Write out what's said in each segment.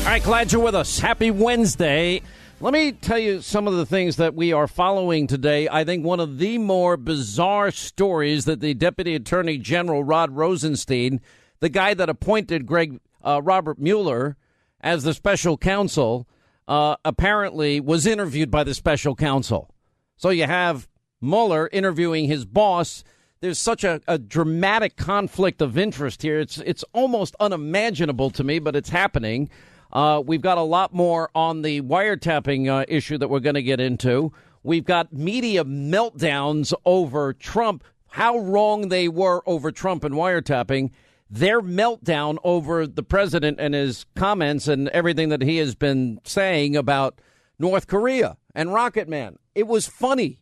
All right, glad you're with us. Happy Wednesday. Let me tell you some of the things that we are following today. I think one of the more bizarre stories that the Deputy Attorney General Rod Rosenstein, the guy that appointed Robert Mueller as the special counsel, apparently was interviewed by the special counsel. So you have Mueller interviewing his boss. There's such a dramatic conflict of interest here. It's almost unimaginable to me, but it's happening. We've got a lot more on the wiretapping issue that we're going to get into. We've got media meltdowns over Trump, how wrong they were over Trump and wiretapping, their meltdown over the president and his comments and everything that he has been saying about North Korea and Rocket Man. It was funny,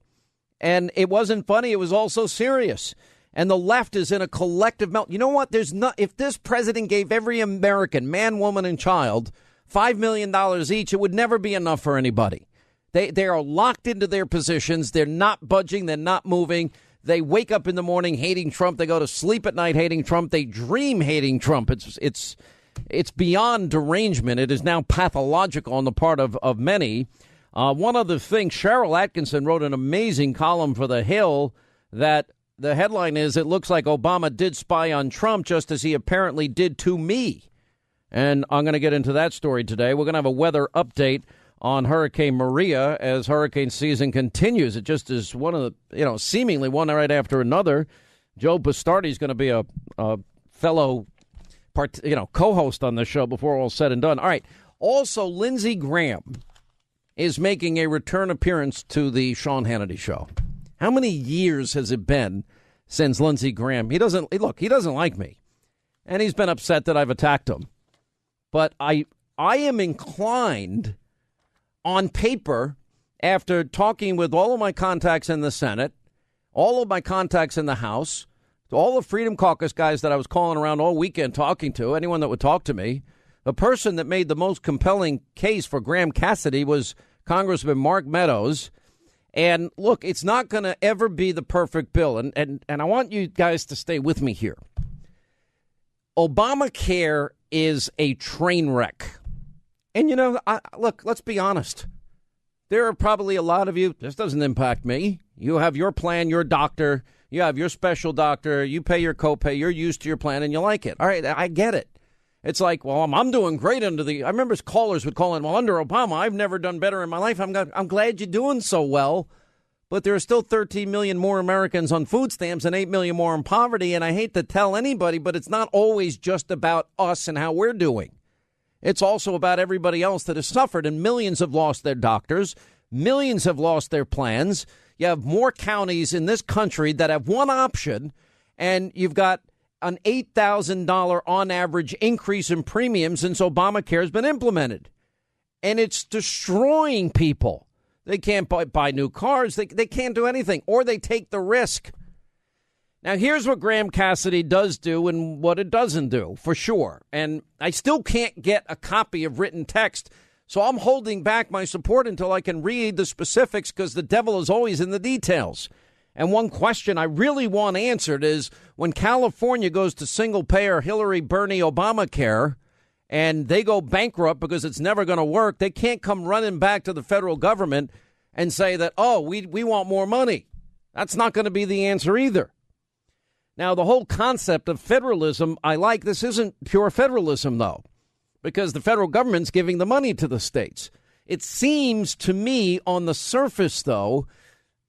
and it wasn't funny. It was also serious. And the left is in a collective melt. You know what? If this president gave every American, man, woman, and child, $5 million each, it would never be enough for anybody. They are locked into their positions. They're not budging. They're not moving. They wake up in the morning hating Trump. They go to sleep at night hating Trump. They dream hating Trump. It's beyond derangement. It is now pathological on the part of many. One other thing, Cheryl Atkinson wrote an amazing column for The Hill that the headline is, "It looks like Obama did spy on Trump just as he apparently did to me." And I'm going to get into that story today. We're going to have a weather update on Hurricane Maria as hurricane season continues. It just is one of the, seemingly one right after another. Joe Bastardi is going to be a fellow, co-host on this show before all said and done. All right. Also, Lindsey Graham is making a return appearance to the Sean Hannity show. How many years has it been since Lindsey Graham? He doesn't like me, and he's been upset that I've attacked him. But I am inclined on paper, after talking with all of my contacts in the Senate, all of my contacts in the House, all the Freedom Caucus guys that I was calling around all weekend talking to, anyone that would talk to me, the person that made the most compelling case for Graham Cassidy was Congressman Mark Meadows. And look, it's not going to ever be the perfect bill. And I want you guys to stay with me here. Obamacare is a train wreck. And, look, let's be honest. There are probably a lot of you. This doesn't impact me. You have your plan, your doctor. You have your special doctor. You pay your copay. You're used to your plan and you like it. All right. I get it. It's like, well, I'm doing great I remember callers would call in, well, under Obama, I've never done better in my life. I'm glad you're doing so well. But there are still 13 million more Americans on food stamps and 8 million more in poverty. And I hate to tell anybody, but it's not always just about us and how we're doing. It's also about everybody else that has suffered, and millions have lost their doctors. Millions have lost their plans. You have more counties in this country that have one option, and you've got an $8,000 on average increase in premiums since Obamacare has been implemented. And it's destroying people. They can't buy new cars. They can't do anything, or they take the risk. Now, here's what Graham Cassidy does do and what it doesn't do, for sure. And I still can't get a copy of written text, so I'm holding back my support until I can read the specifics, because the devil is always in the details. And one question I really want answered is, when California goes to single-payer Hillary, Bernie, Obamacare, and they go bankrupt because it's never going to work, they can't come running back to the federal government and say that, oh, we want more money. That's not going to be the answer either. Now, the whole concept of federalism, I like. This isn't pure federalism, though, because the federal government's giving the money to the states. It seems to me on the surface, though,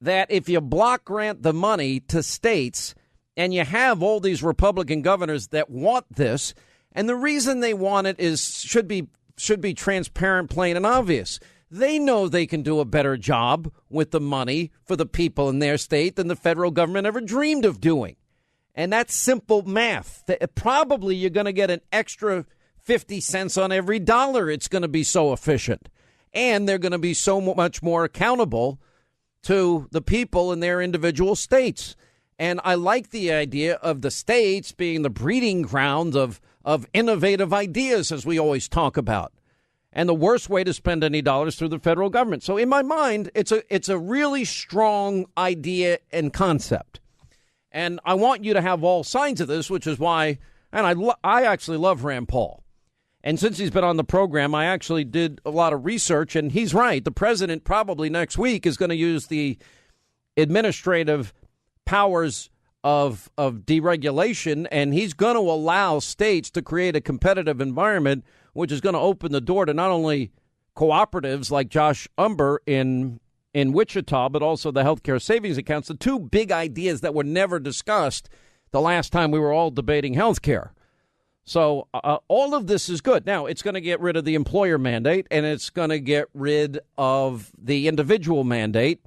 that if you block grant the money to states and you have all these Republican governors that want this, and the reason they want it should be transparent, plain and obvious. They know they can do a better job with the money for the people in their state than the federal government ever dreamed of doing. And that's simple math. Probably you're going to get an extra 50 cents on every dollar. It's going to be so efficient. And they're going to be so much more accountable to the people in their individual states. And I like the idea of the states being the breeding ground of innovative ideas, as we always talk about. And the worst way to spend any dollars through the federal government. So in my mind, it's a really strong idea and concept. And I want you to have all sides of this, which is why, and I actually love Rand Paul. And since he's been on the program, I actually did a lot of research, and he's right. The president probably next week is going to use the administrative powers of deregulation, and he's going to allow states to create a competitive environment, which is going to open the door to not only cooperatives like Josh Umber in Wichita, but also the healthcare savings accounts, the two big ideas that were never discussed the last time we were all debating healthcare. So all of this is good. Now, it's going to get rid of the employer mandate, and it's going to get rid of the individual mandate.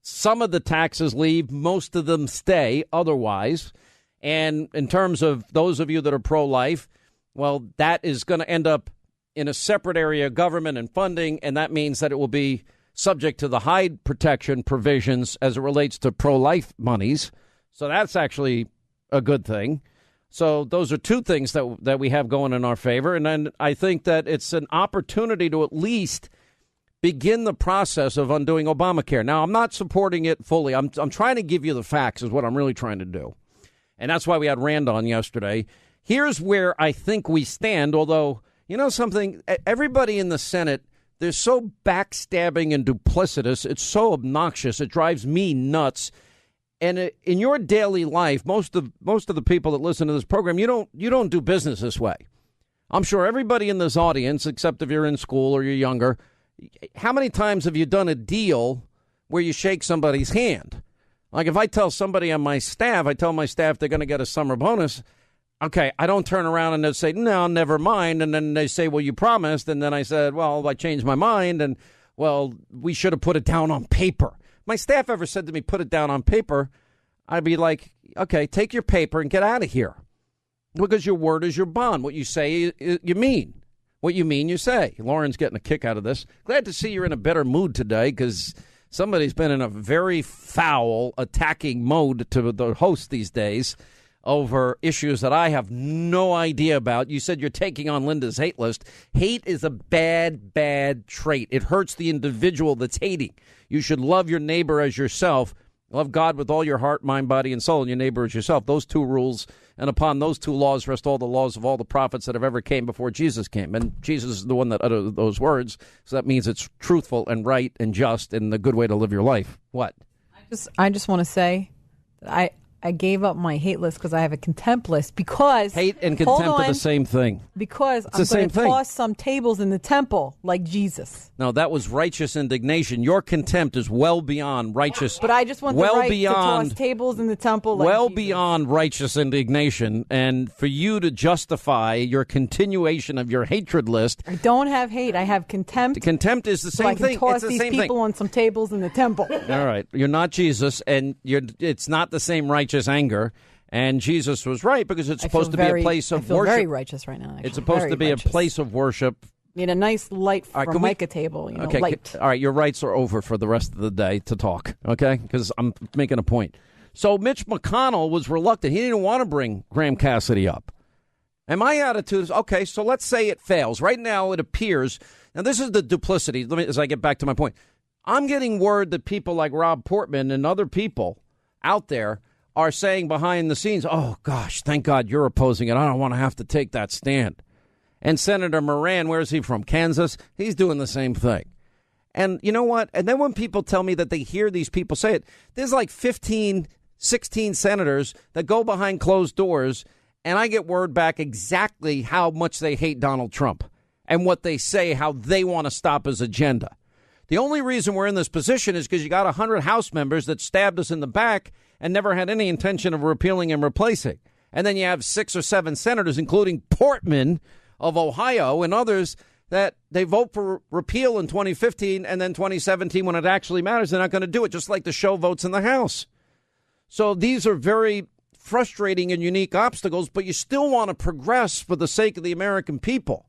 Some of the taxes leave, most of them stay otherwise. And in terms of those of you that are pro-life, well, that is going to end up in a separate area of government and funding, and that means that it will be subject to the Hyde protection provisions as it relates to pro-life monies. So that's actually a good thing. So those are two things that we have going in our favor. And then I think that it's an opportunity to at least begin the process of undoing Obamacare. Now, I'm not supporting it fully. I'm trying to give you the facts is what I'm really trying to do. And that's why we had Rand on yesterday. Here's where I think we stand, although, you know something, everybody in the Senate, they're so backstabbing and duplicitous. It's so obnoxious. It drives me nuts. And in your daily life, most of the people that listen to this program, you don't do business this way. I'm sure everybody in this audience, except if you're in school or you're younger, how many times have you done a deal where you shake somebody's hand? Like if I tell somebody on my staff, I tell my staff they're going to get a summer bonus. Okay, I don't turn around and they say, no, never mind. And then they say, well, you promised. And then I said, well, I changed my mind. And, well, we should have put it down on paper. My staff ever said to me, put it down on paper, I'd be like, okay, take your paper and get out of here. Because your word is your bond. What you say, you mean. What you mean, you say. Lauren's getting a kick out of this. Glad to see you're in a better mood today because somebody's been in a very foul, attacking mode to the host these days over issues that I have no idea about. You said you're taking on Linda's hate list. Hate is a bad, bad trait. It hurts the individual that's hating. You should love your neighbor as yourself. Love God with all your heart, mind, body, and soul, and your neighbor as yourself. Those two rules, and upon those two laws rest all the laws of all the prophets that have ever came before Jesus came. And Jesus is the one that uttered those words, so that means it's truthful and right and just and the good way to live your life. What? I just want to say that I gave up my hate list because I have a contempt list because... Hate and contempt are the same thing. Because I'm going to toss some tables in the temple like Jesus. No, that was righteous indignation. Your contempt is well beyond righteous... But I just want the right to toss tables in the temple like well Jesus. Beyond righteous indignation. And for you to justify your continuation of your hatred list... I don't have hate. I have contempt. Contempt is the same thing. So I can toss these people on some tables in the temple. All right. You're not Jesus, and it's not the same righteous anger, and Jesus was right because it's supposed to be a place of worship. I feel very righteous right now. Actually. It's supposed to be a place of worship. Need a nice light from Micah table. Okay, light. All right, your rights are over for the rest of the day to talk, okay? Because I'm making a point. So Mitch McConnell was reluctant. He didn't want to bring Graham Cassidy up. And my attitude is, okay, so let's say it fails. Right now it appears, now this is the duplicity, as I get back to my point. I'm getting word that people like Rob Portman and other people out there are saying behind the scenes, oh, gosh, thank God you're opposing it. I don't want to have to take that stand. And Senator Moran, where is he from? Kansas? He's doing the same thing. And you know what? And then when people tell me that they hear these people say it, there's like 15, 16 senators that go behind closed doors, and I get word back exactly how much they hate Donald Trump and what they say, how they want to stop his agenda. The only reason we're in this position is because you got 100 House members that stabbed us in the back and never had any intention of repealing and replacing. And then you have 6 or 7 senators, including Portman of Ohio and others, that they vote for repeal in 2015 and then 2017 when it actually matters, they're not going to do it, just like the show votes in the House. So these are very frustrating and unique obstacles, but you still want to progress for the sake of the American people.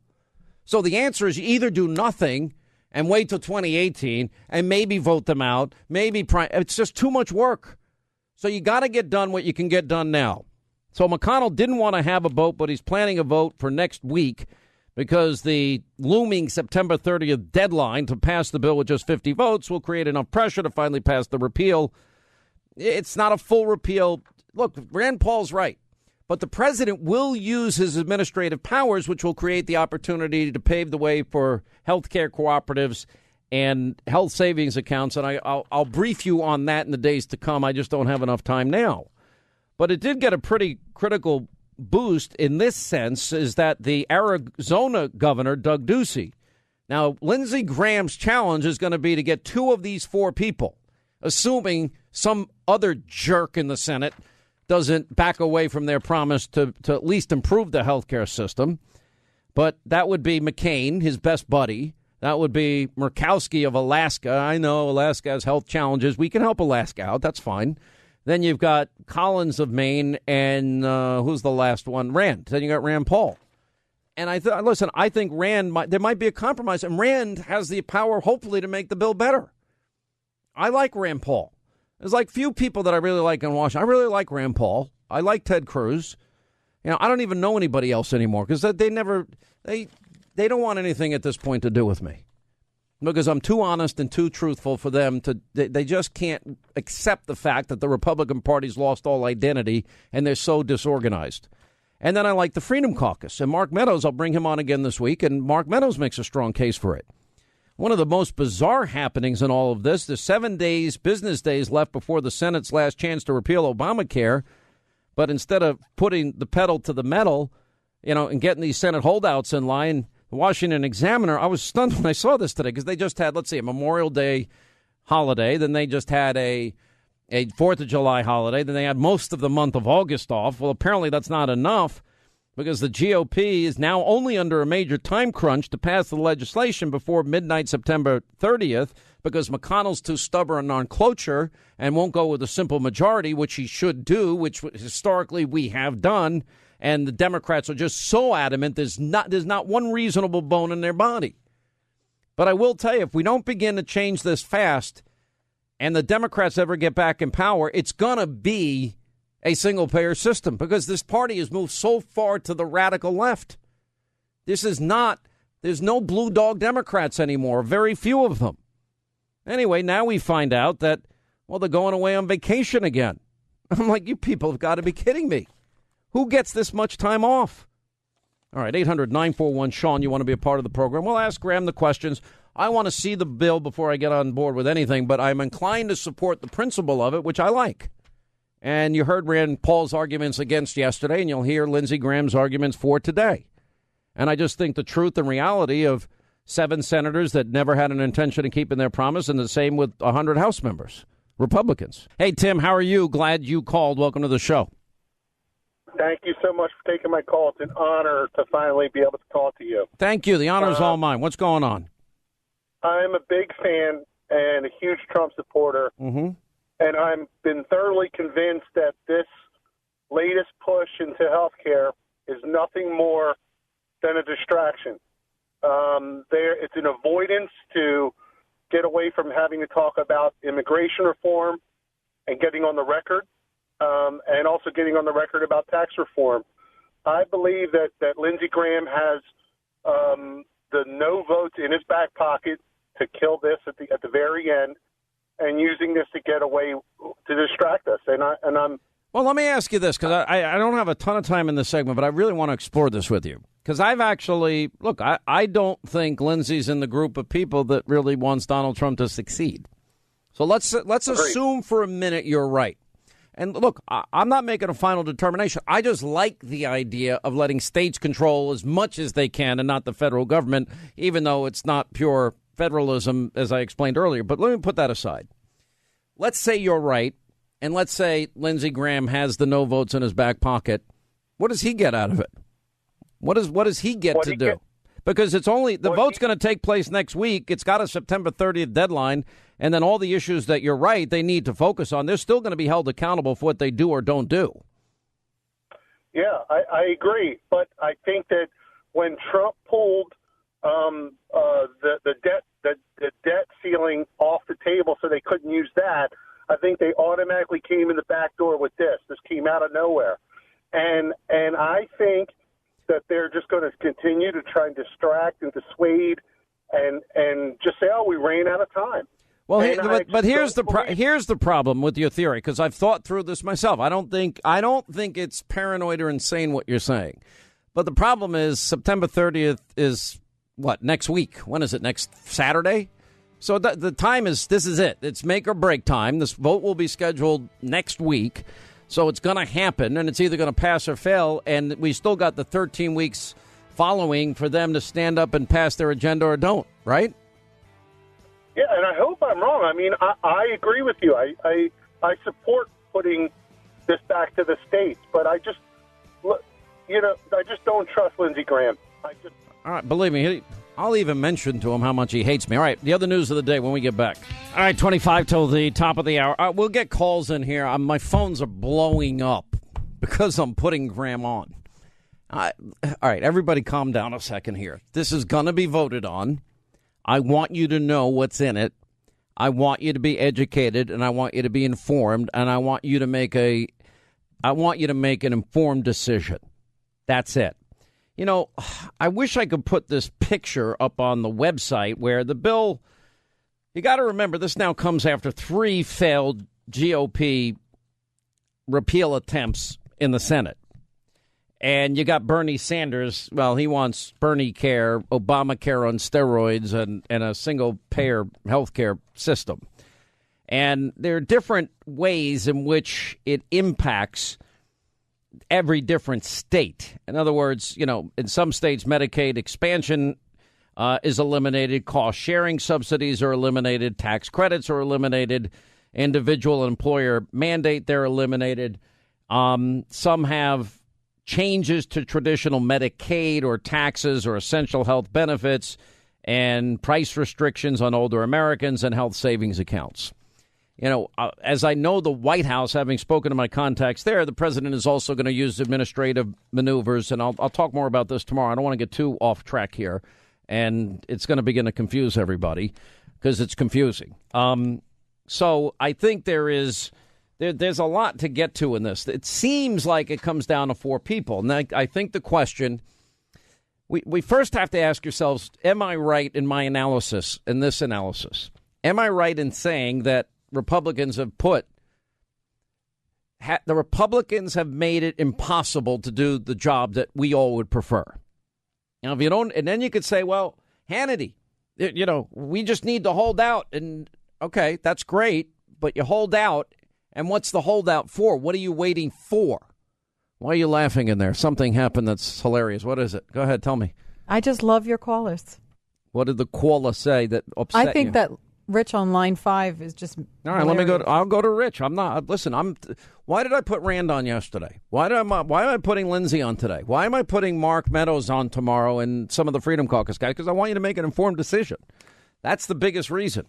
So the answer is you either do nothing and wait till 2018 and maybe vote them out. It's just too much work. So you got to get done what you can get done now. So McConnell didn't want to have a vote, but he's planning a vote for next week because the looming September 30th deadline to pass the bill with just 50 votes will create enough pressure to finally pass the repeal. It's not a full repeal. Look, Rand Paul's right. But the president will use his administrative powers, which will create the opportunity to pave the way for healthcare cooperatives and health savings accounts. And I'll brief you on that in the days to come. I just don't have enough time now. But it did get a pretty critical boost in this sense, is that the Arizona governor, Doug Ducey. Now, Lindsey Graham's challenge is going to be to get 2 of these 4 people, assuming some other jerk in the Senate doesn't back away from their promise to at least improve the health care system. But that would be McCain, his best buddy. That would be Murkowski of Alaska. I know Alaska has health challenges. We can help Alaska out. That's fine. Then you've got Collins of Maine, and who's the last one? Rand. Then you got Rand Paul. And I think Rand, there might be a compromise, and Rand has the power, hopefully, to make the bill better. I like Rand Paul. There's like few people that I really like in Washington. I really like Rand Paul. I like Ted Cruz. I don't even know anybody else anymore because they don't want anything at this point to do with me. Because I'm too honest and too truthful for them they just can't accept the fact that the Republican Party's lost all identity and they're so disorganized. And then I like the Freedom Caucus. And Mark Meadows, I'll bring him on again this week, and Mark Meadows makes a strong case for it. One of the most bizarre happenings in all of this, there's 7 business days left before the Senate's last chance to repeal Obamacare. But instead of putting the pedal to the metal, and getting these Senate holdouts in line, the Washington Examiner, I was stunned when I saw this today because they just had, a Memorial Day holiday. Then they just had a 4th of July holiday. Then they had most of the month of August off. Well, apparently that's not enough because the GOP is now only under a major time crunch to pass the legislation before midnight September 30th because McConnell's too stubborn on cloture and won't go with a simple majority, which he should do, which historically we have done. And the Democrats are just so adamant there's not one reasonable bone in their body. But I will tell you, if we don't begin to change this fast and the Democrats ever get back in power, it's going to be a single-payer system because this party has moved so far to the radical left. There's no blue dog Democrats anymore, very few of them. Anyway, now we find out that, they're going away on vacation again. I'm like, you people have got to be kidding me. Who gets this much time off? All right, 800-941-SEAN, you want to be a part of the program? We'll ask Graham the questions. I want to see the bill before I get on board with anything, but I'm inclined to support the principle of it, which I like. And you heard Rand Paul's arguments against yesterday, and you'll hear Lindsey Graham's arguments for today. And I just think the truth and reality of 7 senators that never had an intention of keeping their promise, and the same with 100 House members, Republicans. Hey, Tim, how are you? Glad you called. Welcome to the show. Thank you so much for taking my call. It's an honor to finally be able to talk to you. Thank you. The honor's all mine. What's going on? I'm a big fan and a huge Trump supporter. Mm-hmm. And I've been thoroughly convinced that this latest push into health care is nothing more than a distraction. It's an avoidance to get away from having to talk about immigration reform and getting on the record, and also getting on the record about tax reform. I believe that Lindsey Graham has the no votes in his back pocket to kill this at the very end, and using this to get away to distract us. Well, let me ask you this, because I don't have a ton of time in this segment, but I really want to explore this with you. Because I've actually, I don't think Lindsey's in the group of people that really wants Donald Trump to succeed. So let's assume for a minute you're right. And look, I'm not making a final determination. I just like the idea of letting states control as much as they can and not the federal government, even though it's not pure federalism, as I explained earlier. But let me put that aside. Let's say you're right, and let's say Lindsey Graham has the no votes in his back pocket. What does he get out of it? What does he get to do? Because it's only the vote's going to take place next week. It's got a September 30th deadline. And then all the issues that you're right they need to focus on, they're still going to be held accountable for what they do or don't do. Yeah, I agree. But I think that when Trump pulled the debt ceiling off the table so they couldn't use that, I think they automatically came in the back door with this. This came out of nowhere. And I think that they're just going to continue to try and distract and dissuade and just say, we ran out of time. Well, but here's the problem with your theory, because I've thought through this myself. I don't think it's paranoid or insane what you're saying. But the problem is September 30th is what, next week? When is it? Next Saturday? So the time is, this is it. It's make or break time. This vote will be scheduled next week. So it's going to happen, and it's either going to pass or fail. And we still got the 13 weeks following for them to stand up and pass their agenda or don't, right? Yeah, and I hope I'm wrong. I mean, I agree with you. I support putting this back to the states, but I just don't trust Lindsey Graham. All right, believe me, I'll even mention to him how much he hates me. All right, the other news of the day when we get back. All right, 25 till the top of the hour. We'll get calls in here. My phones are blowing up because I'm putting Graham on. All right, everybody calm down a second here. This is going to be voted on. I want you to know what's in it. I want you to be educated, and I want you to be informed, and I want you to make an informed decision. That's it. You know, I wish I could put this picture up on the website where the bill, you got to remember, this now comes after 3 failed GOP repeal attempts in the Senate. And you got Bernie Sanders. Well, he wants Bernie care, Obamacare on steroids, and a single-payer health care system. And there are different ways in which it impacts every different state. In other words, you know, in some states, Medicaid expansion is eliminated. Cost-sharing subsidies are eliminated. Tax credits are eliminated. Individual employer mandate, they're eliminated. Some have changes to traditional Medicaid or taxes or essential health benefits and price restrictions on older Americans and health savings accounts. You know, as I know the White House, having spoken to my contacts there, the president is also going to use administrative maneuvers, and I'll talk more about this tomorrow. I don't want to get too off track here, and it's going to begin to confuse everybody because it's confusing. So I think there's a lot to get to in this. It seems like it comes down to 4 people. And I think the question, we first have to ask yourselves, am I right in my analysis, in this analysis? Am I right in saying that Republicans have the Republicans have made it impossible to do the job that we all would prefer? Now, if you don't, and then you could say, well, Hannity, you know, we just need to hold out. And okay, that's great, but you hold out. And what's the holdout for? What are you waiting for? Why are you laughing in there? Something happened that's hilarious. What is it? Go ahead, tell me. I just love your callers. What did the caller say that upset you? I think that Rich on line 5 is just all right, hilarious. Let me go. I'll go to Rich. I'm not. Listen, why did I put Rand on yesterday? Why am I putting Lindsey on today? Why am I putting Mark Meadows on tomorrow and some of the Freedom Caucus guys? Because I want you to make an informed decision. That's the biggest reason.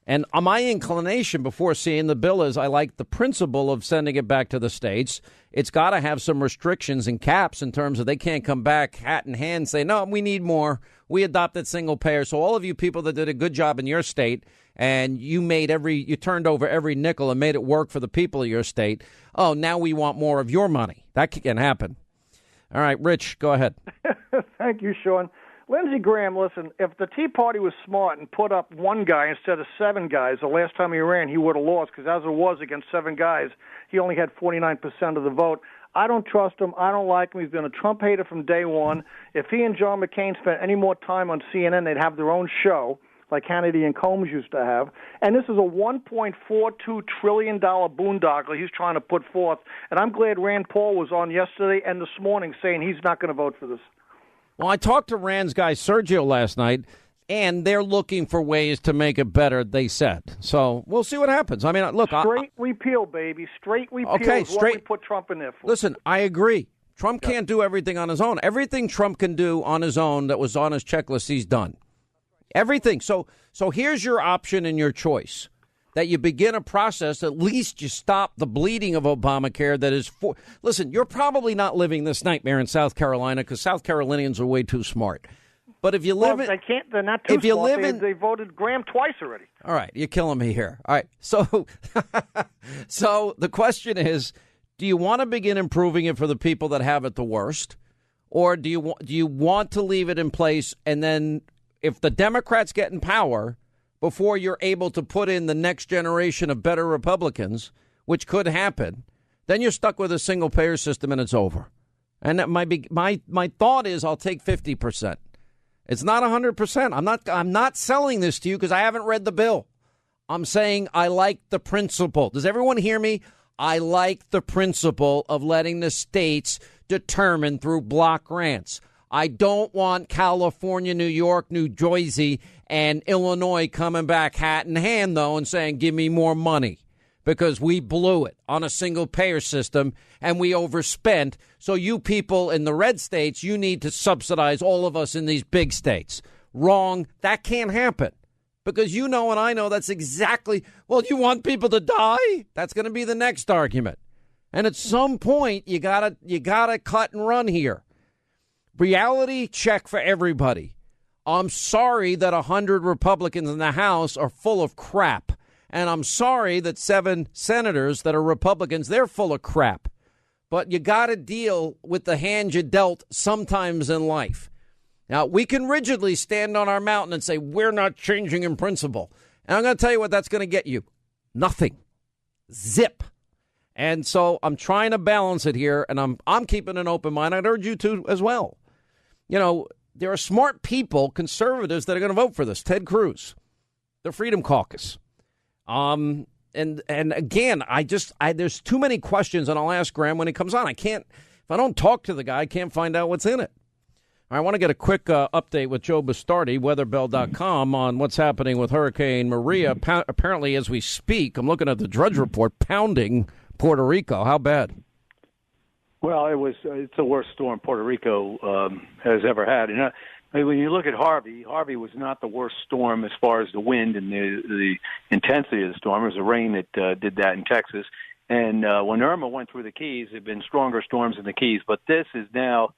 And my inclination before seeing the bill is I like the principle of sending it back to the states. It's got to have some restrictions and caps in terms of they can't come back hat in hand and say, no, we need more. We adopted single payer. So all of you people that did a good job in your state and you turned over every nickel and made it work for the people of your state. Oh, now we want more of your money. That can happen. All right, Rich, go ahead. Thank you, Sean. Lindsey Graham, listen, if the Tea Party was smart and put up 1 guy instead of 7 guys, the last time he ran, he would have lost because as it was against 7 guys, he only had 49% of the vote. I don't trust him. I don't like him. He's been a Trump hater from day one. If he and John McCain spent any more time on CNN, they'd have their own show like Hannity and Combs used to have. And this is a $1.42 trillion boondoggle he's trying to put forth. And I'm glad Rand Paul was on yesterday and this morning saying he's not going to vote for this. Well, I talked to Rand's guy, Sergio, last night, and they're looking for ways to make it better, they said. So we'll see what happens. I mean, look. Straight repeal, baby. Straight repeal is what we put Trump in there for. Listen, I agree. Trump can't do everything on his own. Everything Trump can do on his own that was on his checklist, he's done. Everything. So here's your option and your choice. That you begin a process, at least you stop the bleeding of Obamacare that is for. Listen, you're probably not living this nightmare in South Carolina because South Carolinians are way too smart. But if you live they can't. They're not too smart. They voted Graham twice already. All right, you're killing me here. All right, so the question is, do you want to begin improving it for the people that have it the worst, or do you want to leave it in place and then if the Democrats get in power, before you're able to put in the next generation of better Republicans, which could happen, then you're stuck with a single-payer system and it's over. And that might be my thought is I'll take 50%. It's not 100%. I'm not selling this to you because I haven't read the bill. I'm saying I like the principle. Does everyone hear me? I like the principle of letting the states determine through block grants. I don't want California, New York, New Jersey, and Illinois coming back hat in hand, though, and saying, give me more money because we blew it on a single-payer system and we overspent. So you people in the red states, you need to subsidize all of us in these big states. Wrong. That can't happen. Because you know and I know that's exactly, well, you want people to die? That's going to be the next argument. And at some point, you gotta cut and run here. Reality check for everybody. I'm sorry that 100 Republicans in the House are full of crap. And I'm sorry that 7 senators that are Republicans, they're full of crap. But you got to deal with the hand you dealt sometimes in life. Now, we can rigidly stand on our mountain and say, we're not changing in principle. And I'm going to tell you what that's going to get you. Nothing. Zip. And so I'm trying to balance it here, and I'm keeping an open mind. I'd urge you to as well. You know, there are smart people, conservatives, that are going to vote for this. Ted Cruz, the Freedom Caucus. And again, there's too many questions, and I'll ask Graham when he comes on. If I don't talk to the guy, I can't find out what's in it. I want to get a quick update with Joe Bastardi, weatherbell.com, on what's happening with Hurricane Maria. Apparently, as we speak, I'm looking at the Drudge Report, pounding Puerto Rico. How bad? Well, it's the worst storm Puerto Rico has ever had. And when you look at Harvey was not the worst storm as far as the wind and the intensity of the storm. It was the rain that did that in Texas. And when Irma went through the Keys, there have been stronger storms in the Keys. But this is now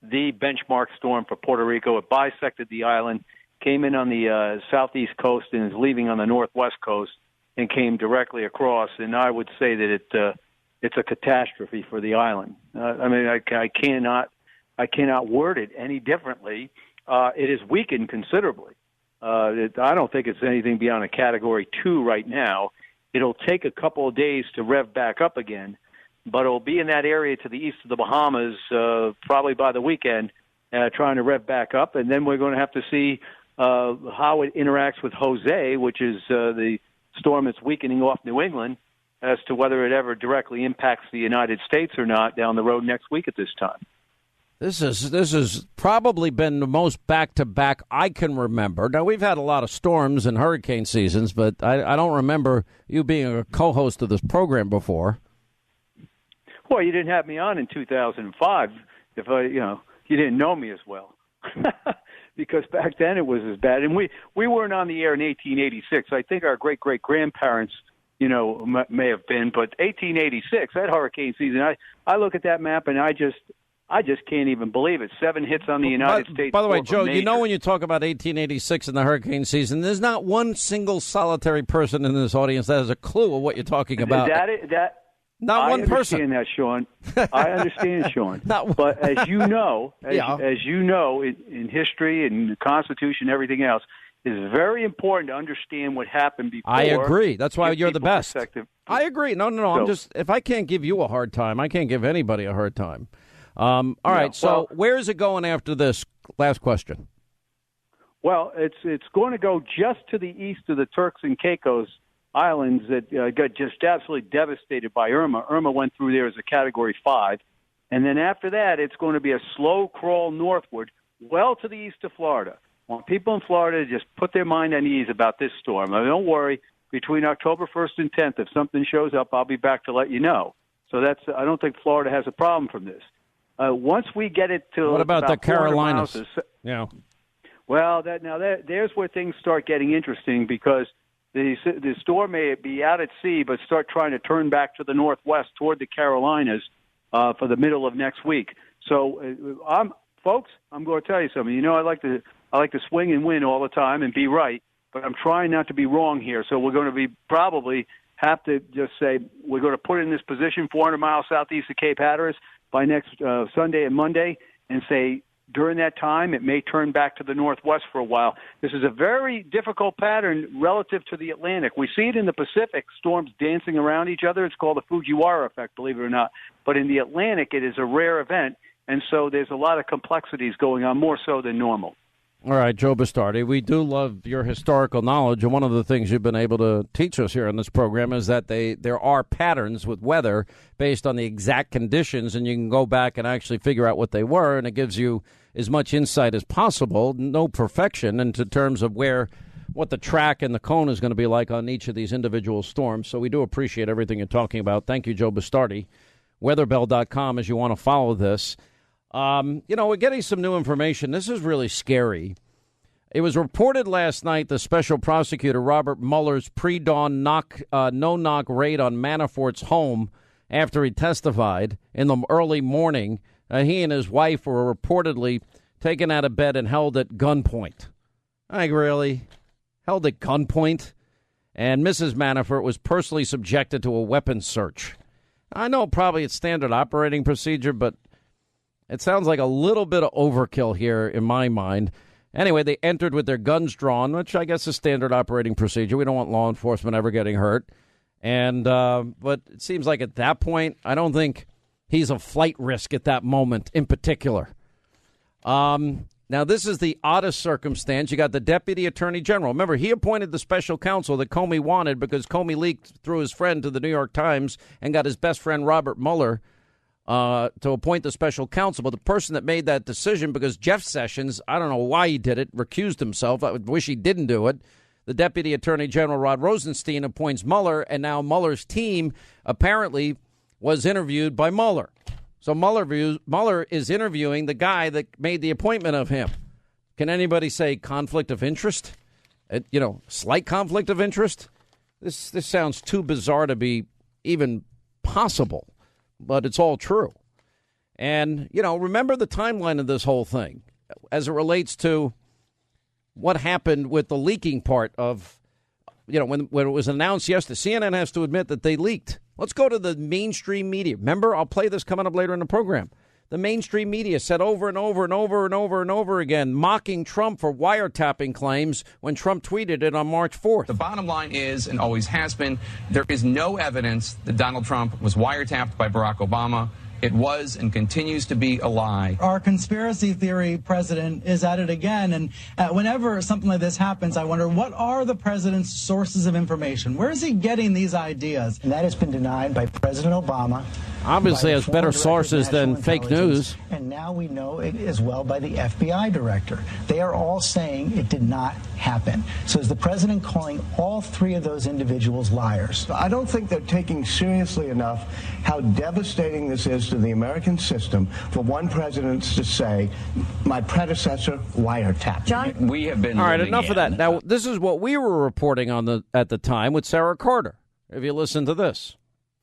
the benchmark storm for Puerto Rico. It bisected the island, came in on the southeast coast and is leaving on the northwest coast and came directly across. And I would say that it's a catastrophe for the island. I cannot word it any differently. It is weakened considerably. I don't think it's anything beyond a Category 2 right now. It'll take a couple of days to rev back up again, but it'll be in that area to the east of the Bahamas probably by the weekend, trying to rev back up. And then we're going to have to see how it interacts with Jose, which is the storm that's weakening off New England, as to whether it ever directly impacts the United States or not down the road next week at this time. This has probably been the most back-to-back I can remember. Now, we've had a lot of storms and hurricane seasons, but I don't remember you being a co-host of this program before. Well, you didn't have me on in 2005 if you didn't know me as well. Because back then it was as bad. And we weren't on the air in 1886. I think our great-great-grandparents, may have been. But 1886, that hurricane season, I look at that map and I just can't even believe it. 7 hits on the United States. By the way, Joe, when you talk about 1886 and the hurricane season, there's not one single solitary person in this audience that has a clue of what you're talking about. Not one person. I understand that, Sean. I understand, Sean. But as you know, in history and the Constitution and everything else, it's very important to understand what happened before. I agree. That's why you're the best. I agree. No. If I can't give you a hard time, I can't give anybody a hard time. All right. So where is it going after this last question? Well, it's going to go just to the east of the Turks and Caicos Islands that got just absolutely devastated by Irma. Irma went through there as a Category 5. And then after that, it's going to be a slow crawl northward, well to the east of Florida. I want people in Florida to just put their mind at ease about this storm. Don't worry. Between October 1st and 10th, if something shows up, I'll be back to let you know. So I don't think Florida has a problem from this. Once we get it to what about the Carolinas? Well, there's where things start getting interesting because the storm may be out at sea, but start trying to turn back to the northwest toward the Carolinas for the middle of next week. So, folks, I'm going to tell you something. I like to swing and win all the time and be right, but I'm trying not to be wrong here. So we're going to probably have to just say we're going to put it in this position 400 miles southeast of Cape Hatteras by next Sunday and Monday and say during that time. It may turn back to the northwest for a while. This is a very difficult pattern relative to the Atlantic. We see it in the Pacific, storms dancing around each other. It's called the Fujiwara effect, believe it or not. But in the Atlantic, it is a rare event, and so there's a lot of complexities going on, more so than normal. All right, Joe Bastardi, we do love your historical knowledge, and one of the things you've been able to teach us here on this program is that there are patterns with weather based on the exact conditions, and you can go back and actually figure out what they were, and it gives you as much insight as possible, no perfection, into terms of what the track and the cone is going to be like on each of these individual storms. So we do appreciate everything you're talking about. Thank you, Joe Bastardi. Weatherbell.com as you want to follow this. We're getting some new information. This is really scary. It was reported last night the special prosecutor Robert Mueller's pre-dawn no-knock raid on Manafort's home after he testified in the early morning. He and his wife were reportedly taken out of bed and held at gunpoint. Like, really? Held at gunpoint? And Mrs. Manafort was personally subjected to a weapons search. I know probably it's standard operating procedure, but it sounds like a little bit of overkill here in my mind. Anyway, they entered with their guns drawn, which I guess is standard operating procedure. We don't want law enforcement ever getting hurt. And but it seems like at that point, I don't think he's a flight risk at that moment in particular. Now, this is the oddest circumstance. You got the Deputy Attorney General. Remember, he appointed the special counsel that Comey wanted because Comey leaked through his friend to the New York Times and got his best friend Robert Mueller to appoint the special counsel. But the person that made that decision, because Jeff Sessions, I don't know why he did it, recused himself. I wish he didn't do it. The Deputy Attorney General Rod Rosenstein appoints Mueller, and now Mueller's team apparently was interviewed by Mueller. So Mueller is interviewing the guy that made the appointment of him. Can anybody say conflict of interest? Slight conflict of interest? This sounds too bizarre to be even possible, but it's all true. And, remember the timeline of this whole thing as it relates to what happened with the leaking part of, when it was announced yesterday. CNN has to admit that they leaked. Let's go to the mainstream media. Remember, I'll play this coming up later in the program. The mainstream media said over and over and over and over and over again, mocking Trump for wiretapping claims when Trump tweeted it on March 4th. The bottom line is, and always has been, there is no evidence that Donald Trump was wiretapped by Barack Obama. It was and continues to be a lie. Our conspiracy theory president is at it again. And whenever something like this happens, I wonder, what are the president's sources of information? Where is he getting these ideas? And that has been denied by President Obama. Obviously has better sources than fake news. And now we know it as well by the FBI director. They are all saying it did not happen. So is the president calling all three of those individuals liars? I don't think they're taking seriously enough how devastating this is to the American system for one president to say, my predecessor wiretapped. John, we have been. All right, enough of that. Now, this is what we were reporting on at the time with Sarah Carter. If you listen to this.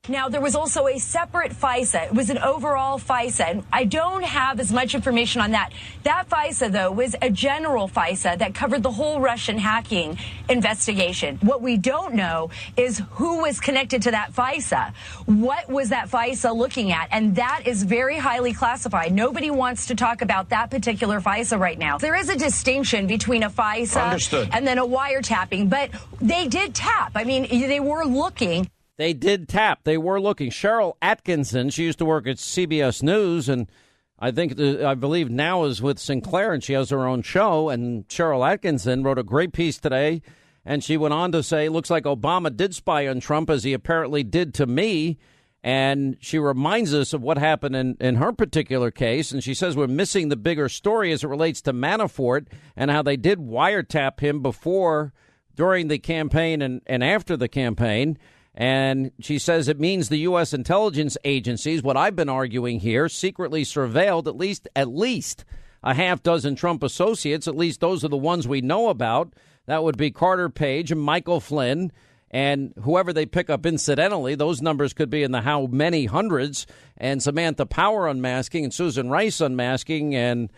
Now, there was also a separate FISA. It was an overall FISA. And I don't have as much information on that. That FISA, though, was a general FISA that covered the whole Russian hacking investigation. What we don't know is who was connected to that FISA. What was that FISA looking at? And that is very highly classified. Nobody wants to talk about that particular FISA right now. There is a distinction between a FISA and then a wiretapping. But they did tap. I mean, they were looking. They did tap. They were looking. Cheryl Atkinson, she used to work at CBS News, and I believe now is with Sinclair, and she has her own show. And Cheryl Atkinson wrote a great piece today, and she went on to say, looks like Obama did spy on Trump, as he apparently did to me. And she reminds us of what happened in her particular case. And she says we're missing the bigger story as it relates to Manafort and how they did wiretap him before, during the campaign, and after the campaign. And she says it means the U.S. intelligence agencies, what I've been arguing here, secretly surveilled at least a half dozen Trump associates. At least those are the ones we know about. That would be Carter Page and Michael Flynn and whoever they pick up incidentally. Those numbers could be in the how many hundreds. And Samantha Power unmasking and Susan Rice unmasking and,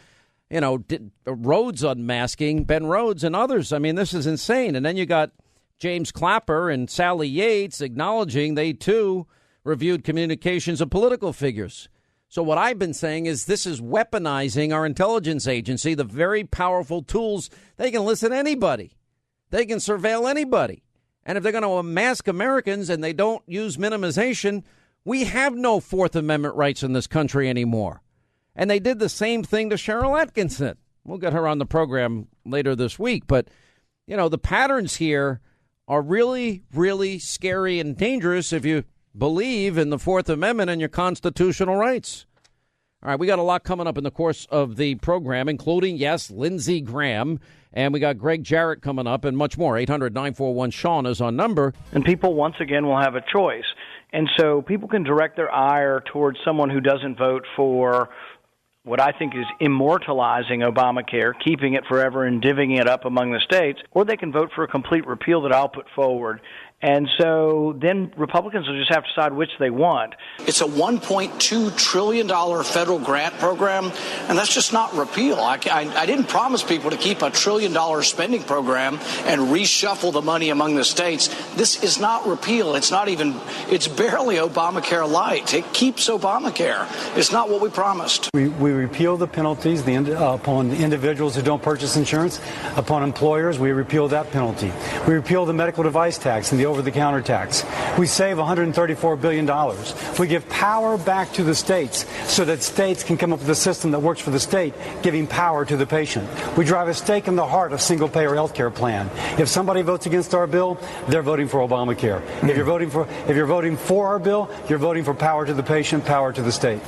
Rhodes unmasking, Ben Rhodes and others. I mean, this is insane. And then you got James Clapper and Sally Yates acknowledging they, too, reviewed communications of political figures. So what I've been saying is this is weaponizing our intelligence agency, the very powerful tools. They can listen to anybody. They can surveil anybody. And if they're going to unmask Americans and they don't use minimization, we have no Fourth Amendment rights in this country anymore. And they did the same thing to Cheryl Atkinson. We'll get her on the program later this week. But, you know, the patterns here are really, really scary and dangerous if you believe in the Fourth Amendment and your constitutional rights. All right, we got a lot coming up in the course of the program, including, yes, Lindsey Graham, and we got Gregg Jarrett coming up and much more. 800-941-SEAN is our number. And people, once again, will have a choice. And so people can direct their ire towards someone who doesn't vote for what I think is immortalizing Obamacare, keeping it forever and divvying it up among the states, or they can vote for a complete repeal that I'll put forward. And so then Republicans will just have to decide which they want. It's a $1.2 trillion federal grant program, and that's just not repeal. I didn't promise people to keep a $1 trillion spending program and reshuffle the money among the states. This is not repeal. It's barely Obamacare light. It keeps Obamacare. It's not what we promised. We repeal the penalties upon individuals who don't purchase insurance. Upon employers, we repeal that penalty. We repeal the medical device tax and the over-the-counter tax. We save $134 billion. We give power back to the states so that states can come up with a system that works for the state, giving power to the patient. We drive a stake in the heart of single-payer health care plan. If somebody votes against our bill, they're voting for Obamacare. If you're voting for our bill, you're voting for power to the patient, power to the state.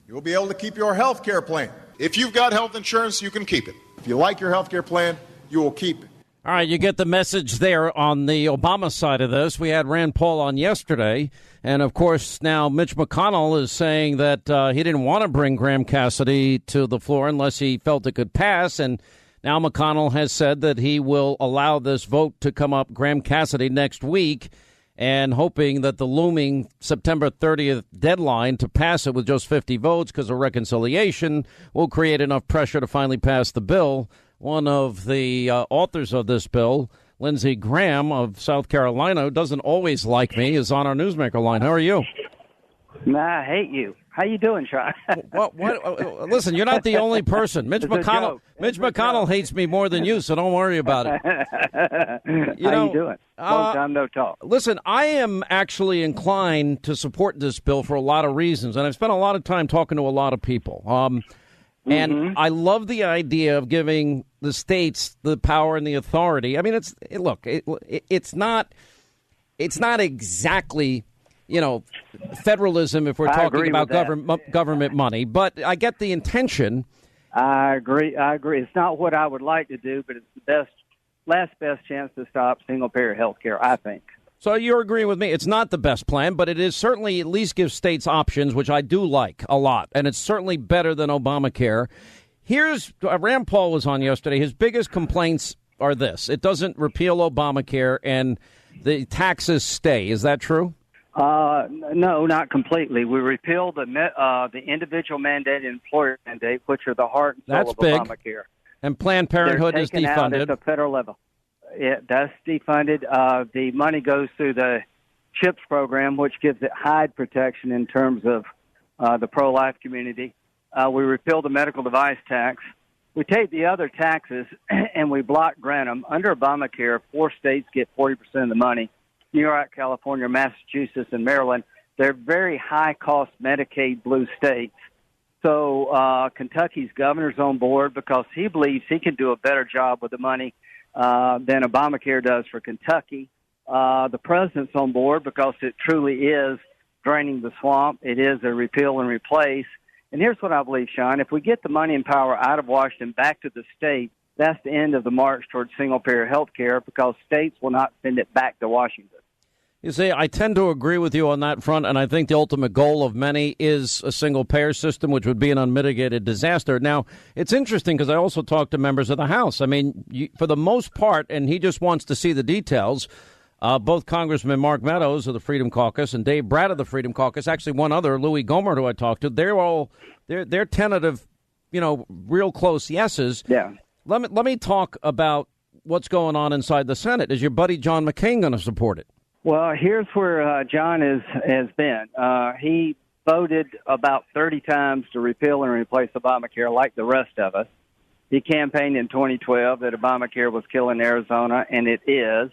You'll be able to keep your health care plan. If you've got health insurance, you can keep it. If you like your health care plan, you will keep it. All right, you get the message there on the Obama side of this. We had Rand Paul on yesterday, and of course now Mitch McConnell is saying that he didn't want to bring Graham Cassidy to the floor unless he felt it could pass, and now McConnell has said that he will allow this vote to come up, Graham Cassidy, next week, and hoping that the looming September 30th deadline to pass it with just 50 votes because of reconciliation will create enough pressure to finally pass the bill. One of the authors of this bill, Lindsey Graham of South Carolina, who doesn't always like me, is on our Newsmaker line. How are you? Nah, I hate you. How you doing, Sean? What? Listen, you're not the only person. Mitch McConnell hates me more than you, so don't worry about it. How you doing? Long time no talk. Listen, I am actually inclined to support this bill for a lot of reasons, and I've spent a lot of time talking to a lot of people. And I love the idea of giving the states the power and the authority. I mean, it's not exactly, federalism if we're talking about government money, but I get the intention. I agree. It's not what I would like to do, but it's the last best chance to stop single-payer health care, I think. So you're agreeing with me. It's not the best plan, but it is certainly at least gives states options, which I do like a lot. And it's certainly better than Obamacare. Here's Rand Paul was on yesterday. His biggest complaints are this. It doesn't repeal Obamacare and the taxes stay. Is that true? No, not completely. We repealed the individual mandate and employer mandate, which are the heart and soul of Obamacare. And Planned Parenthood is defunded. They're taken out at the federal level. That's defunded. The money goes through the CHIPS program, which gives it high protection in terms of the pro-life community. We repealed the medical device tax. We take the other taxes and we block grant them. Under Obamacare, 4 states get 40% of the money. New York, California, Massachusetts, and Maryland. They're very high-cost Medicaid blue states. So Kentucky's governor's on board because he believes he can do a better job with the money than Obamacare does for Kentucky. The president's on board because it truly is draining the swamp. It is a repeal and replace. And here's what I believe, Sean. If we get the money and power out of Washington back to the state, that's the end of the march towards single-payer health care because states will not send it back to Washington. You see, I tend to agree with you on that front, and I think the ultimate goal of many is a single-payer system, which would be an unmitigated disaster. Now, it's interesting because I also talked to members of the House. I mean, for the most part, and he just wants to see the details, both Congressman Mark Meadows of the Freedom Caucus and Dave Bratt of the Freedom Caucus, actually one other, Louis Gohmert, who I talked to, they're tentative, real close yeses. Yeah. Let me talk about what's going on inside the Senate. Is your buddy John McCain going to support it? Well, here's where John has been. He voted about 30 times to repeal and replace Obamacare like the rest of us. He campaigned in 2012 that Obamacare was killing Arizona, and it is.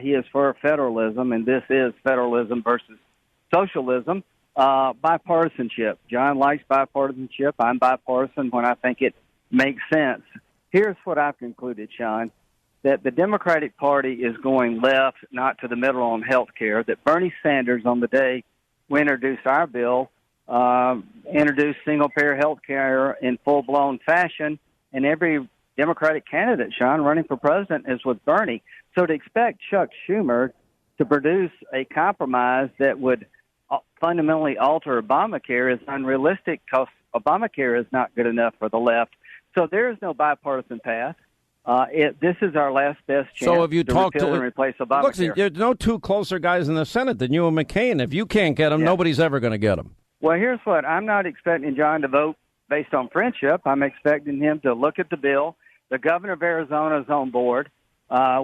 He is for federalism, and this is federalism versus socialism. Bipartisanship. John likes bipartisanship. I'm bipartisan when I think it makes sense. Here's what I've concluded, Sean, that the Democratic Party is going left, not to the middle on health care, that Bernie Sanders, on the day we introduced our bill, introduced single-payer health care in full-blown fashion, and every Democratic candidate, Sean, running for president is with Bernie. So to expect Chuck Schumer to produce a compromise that would fundamentally alter Obamacare is unrealistic because Obamacare is not good enough for the left. So there is no bipartisan path. This is our last best chance so have you to talked repeal to, and replace Obamacare. Look, there's no two closer guys in the Senate than you and McCain. If you can't get them, nobody's ever going to get them. Well, here's what. I'm not expecting John to vote based on friendship. I'm expecting him to look at the bill. The governor of Arizona is on board.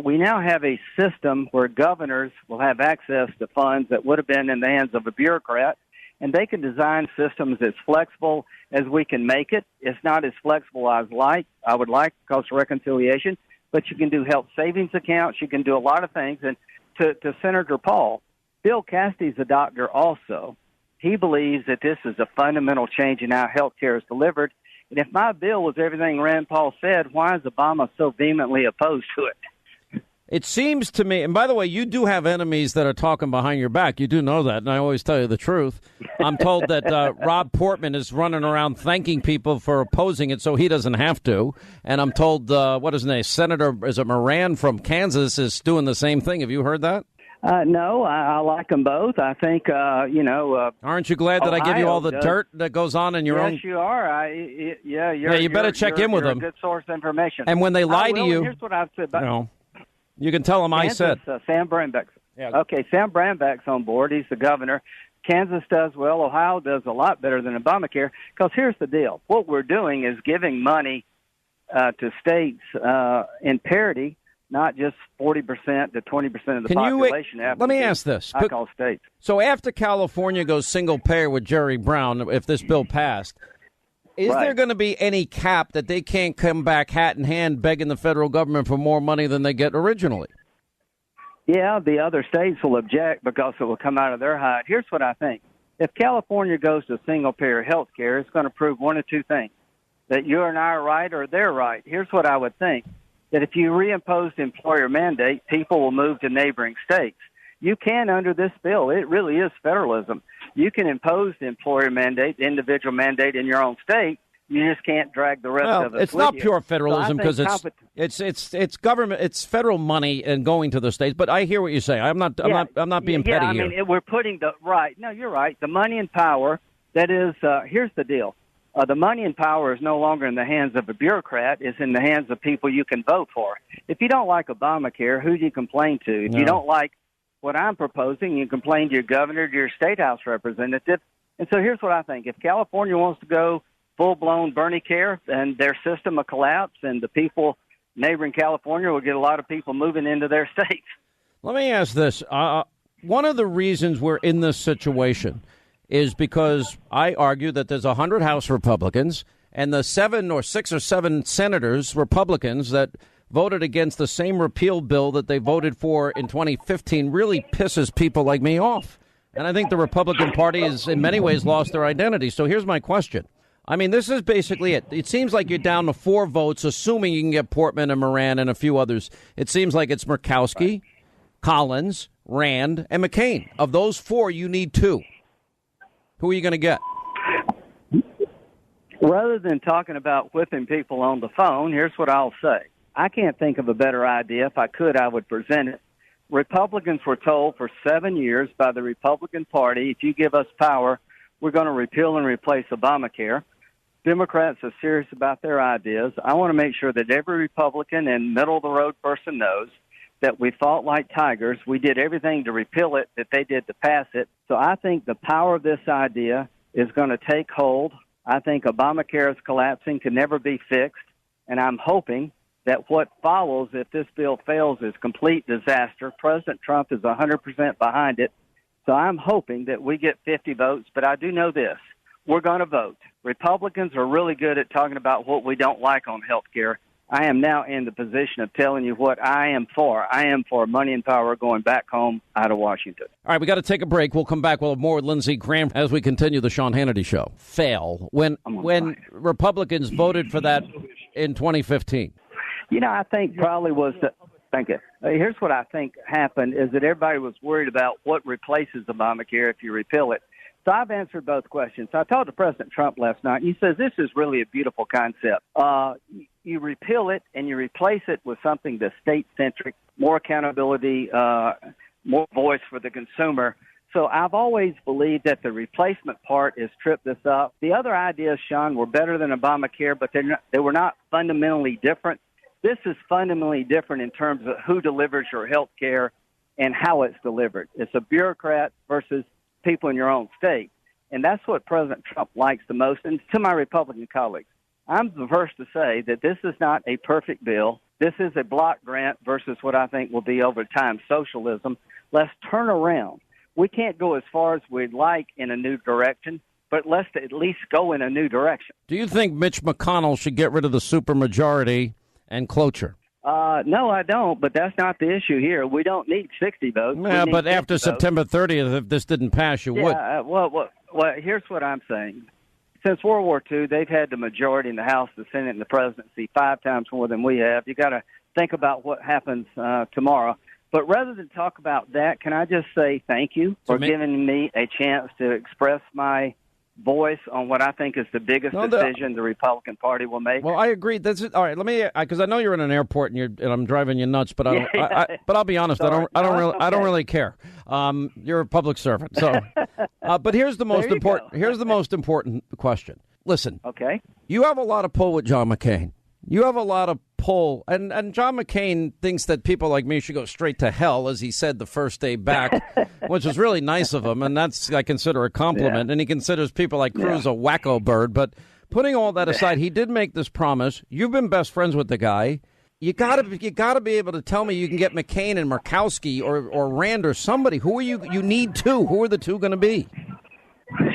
We now have a system where governors will have access to funds that would have been in the hands of a bureaucrat, and they can design systems as flexible as we can make it. It's not as flexible as I would like because of reconciliation, but you can do health savings accounts. You can do a lot of things. And to Senator Paul, Bill Cassidy's a doctor also. He believes that this is a fundamental change in how health care is delivered. And if my bill was everything Rand Paul said, why is Obama so vehemently opposed to it? It seems to me, and by the way, you do have enemies that are talking behind your back. You do know that, and I always tell you the truth. I'm told that Rob Portman is running around thanking people for opposing it so he doesn't have to. And I'm told, what is his name, Senator, is it Moran from Kansas is doing the same thing. Have you heard that? No, I like them both. I think, aren't you glad that I give you all the dirt that goes on in your own? Yes, you are. You better check in with them. A good source of information. And when they lie to you, here's what I've said about you can tell them Kansas, I said. Sam Brandbeck. Yeah. Okay, Sam Brandbeck's on board. He's the governor. Kansas does well. Ohio does a lot better than Obamacare. Because here's the deal. What we're doing is giving money to states in parity, not just 40% to 20% of the population. Let me ask this. I call states. So after California goes single payer with Jerry Brown, if this bill passed, is there going to be any cap that they can't come back hat in hand begging the federal government for more money than they get originally? Yeah, the other states will object because it will come out of their hide. Here's what I think. If California goes to single-payer health care, it's going to prove one of two things, that you and I are right or they're right. Here's what I would think, that if you reimpose the employer mandate, people will move to neighboring states. You can under this bill. It really is federalism. You can impose the employer mandate, the individual mandate in your own state. You just can't drag the rest of it. It's not pure federalism because it's government, it's federal money and going to the states. But I hear what you say. I'm not being petty here. I mean, we're putting the right. No, you're right. The money and power. That is. Here's the deal. The money and power is no longer in the hands of a bureaucrat. It's in the hands of people you can vote for. If you don't like Obamacare, who do you complain to? If you don't like what I'm proposing, you complain to your governor, to your state house representative. And so here's what I think. If California wants to go full-blown Bernie care, and their system will collapse, and the people neighboring California will get a lot of people moving into their states. Let me ask this. One of the reasons we're in this situation is because I argue that there's 100 House Republicans and the 6 or 7 senators, Republicans, that voted against the same repeal bill that they voted for in 2015 really pisses people like me off. And I think the Republican Party has in many ways lost their identity. So here's my question. I mean, this is basically it. It seems like you're down to 4 votes, assuming you can get Portman and Moran and a few others. It seems like it's Murkowski, Collins, Rand, and McCain. Of those 4, you need 2. Who are you going to get? Rather than talking about whipping people on the phone, here's what I'll say. I can't think of a better idea. If I could, I would present it. Republicans were told for 7 years by the Republican Party, if you give us power, we're going to repeal and replace Obamacare. Democrats are serious about their ideas. I want to make sure that every Republican and middle-of-the-road person knows that we fought like tigers. We did everything to repeal it that they did to pass it. So I think the power of this idea is going to take hold. I think Obamacare is collapsing, can never be fixed, and I'm hoping that what follows if this bill fails is complete disaster. President Trump is 100% behind it. So I'm hoping that we get 50 votes, but I do know this. We're going to vote. Republicans are really good at talking about what we don't like on health care. I am now in the position of telling you what I am for. I am for money and power going back home out of Washington. All right, we got to take a break. We'll come back. We'll have more with Lindsey Graham as we continue the Sean Hannity Show. Fail when Republicans voted for that in 2015. I think probably was the – thank you. Here's what I think happened is that everybody was worried about what replaces Obamacare if you repeal it. So I've answered both questions. I talked to President Trump last night, and he says this is really a beautiful concept. You repeal it and you replace it with something that's state-centric, more accountability, more voice for the consumer. So I've always believed that the replacement part has tripped this up. The other ideas, Sean, were better than Obamacare, but they were not fundamentally different. This is fundamentally different in terms of who delivers your health care and how it's delivered. It's a bureaucrat versus people in your own state. And that's what President Trump likes the most. And to my Republican colleagues, I'm the first to say that this is not a perfect bill. This is a block grant versus what I think will be over time socialism. Let's turn around. We can't go as far as we'd like in a new direction, but let's at least go in a new direction. Do you think Mitch McConnell should get rid of the supermajority and cloture? No, I don't, but that's not the issue here. We don't need 60 votes. Yeah, but after September 30th, if this didn't pass, you would. Well, here's what I'm saying. Since World War II, they've had the majority in the House, the Senate, and the presidency 5 times more than we have. You got to think about what happens tomorrow. But rather than talk about that, can I just say thank you for giving me a chance to express my voice on what I think is the biggest decision the Republican Party will make. Well, I agree. That's it. All right. Let me, because I know you're in an airport and I'm driving you nuts, but but I'll be honest. Sorry. I don't really care. You're a public servant, so. But here's the most important. Here's the most important question. Listen. Okay. You have a lot of pull with John McCain. You have a lot of pull, and John McCain thinks that people like me should go straight to hell, as he said the first day back, which was really nice of him, and that's, I consider, a compliment. Yeah. And he considers people like Cruz a wacko bird. But putting all that aside, he did make this promise. You've been best friends with the guy. You gotta be able to tell me you can get McCain and Murkowski or Rand or somebody. Who are you? You need two. Who are the two going to be?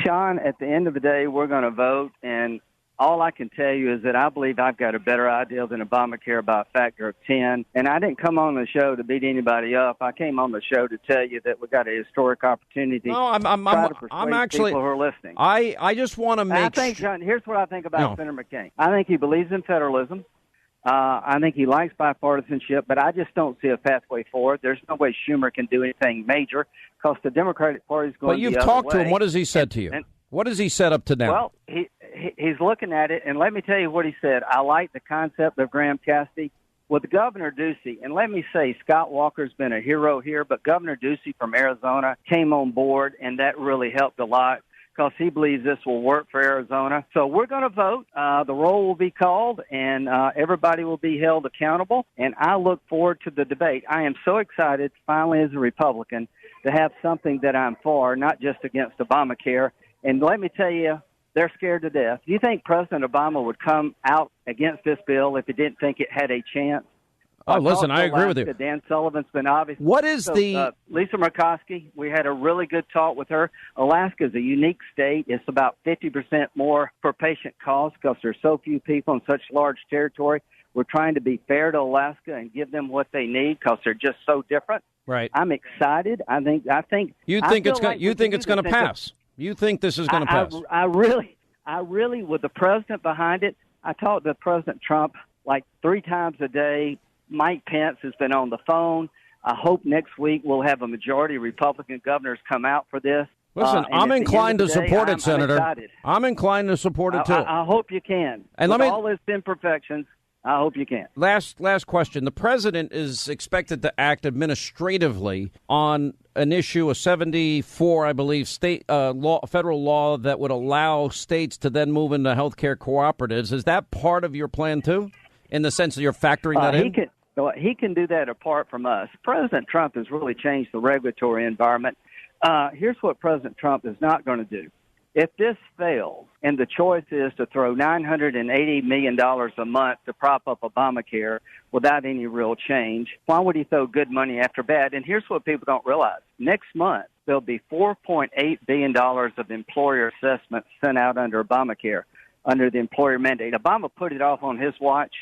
Sean, at the end of the day, we're going to vote, and all I can tell you is that I believe I've got a better idea than Obamacare by a factor of 10. And I didn't come on the show to beat anybody up. I came on the show to tell you that we got a historic opportunity. No, I'm actually people who are listening. I just want to make. I think, John, here's what I think about Senator McCain. I think he believes in federalism. I think he likes bipartisanship, but I just don't see a pathway forward. There's no way Schumer can do anything major because the Democratic Party is going. But you've talked to him. What has he said to you? What has he said up to now? Well, he's looking at it, and let me tell you what he said. I like the concept of Graham Cassidy with Governor Ducey. And let me say, Scott Walker's been a hero here, but Governor Ducey from Arizona came on board, and that really helped a lot because he believes this will work for Arizona. So we're going to vote. The roll will be called, and everybody will be held accountable. And I look forward to the debate. I am so excited, finally, as a Republican, to have something that I'm for, not just against Obamacare. And let me tell you, they're scared to death. Do you think President Obama would come out against this bill if he didn't think it had a chance? Oh, listen, I agree with you. Dan Sullivan's been obvious. What is Lisa Murkowski, we had a really good talk with her. Alaska is a unique state. It's about 50% more per patient cost because there's so few people in such large territory. We're trying to be fair to Alaska and give them what they need because they're just so different. Right. I'm excited. I think you think it's going. You think it's going to pass. You think this is going to pass? I really, with the president behind it, I talked to President Trump like 3 times a day. Mike Pence has been on the phone. I hope next week we'll have a majority of Republican governors come out for this. Listen, I'm inclined to support it, Senator. I'm inclined to support it, too. I hope you can. And with all its imperfections, I hope you can. Last question. The president is expected to act administratively on an issue, a 74, I believe, federal law that would allow states to then move into healthcare cooperatives. Is that part of your plan, too, in the sense that you're factoring that in? He can do that apart from us. President Trump has really changed the regulatory environment. Here's what President Trump is not going to do. If this fails, and the choice is to throw $980 million a month to prop up Obamacare without any real change, why would he throw good money after bad? And here's what people don't realize. Next month, there'll be $4.8 billion of employer assessments sent out under Obamacare, under the employer mandate. Obama put it off on his watch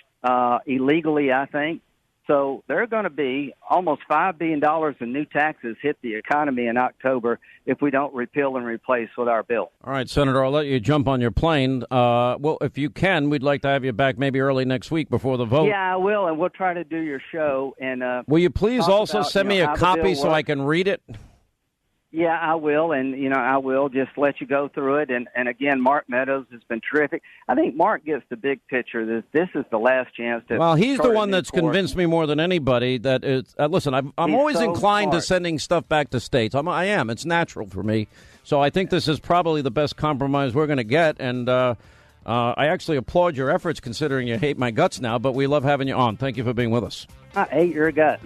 illegally, I think. So there are going to be almost $5 billion in new taxes hit the economy in October if we don't repeal and replace with our bill. All right, Senator, I'll let you jump on your plane. Well, if you can, we'd like to have you back maybe early next week before the vote. Yeah, I will, and we'll try to do your show. And will you please also send me a copy so I can read it? Yeah, I will, and, I will just let you go through it. And again, Mark Meadows has been terrific. I think Mark gets the big picture. This is the last chance to... Well, he's the one that's convinced me more than anybody that it's... listen, I'm always inclined to sending stuff back to states. I am. It's natural for me. So I think this is probably the best compromise we're going to get, and I actually applaud your efforts considering you hate my guts now, but we love having you on. Thank you for being with us. I hate your guts.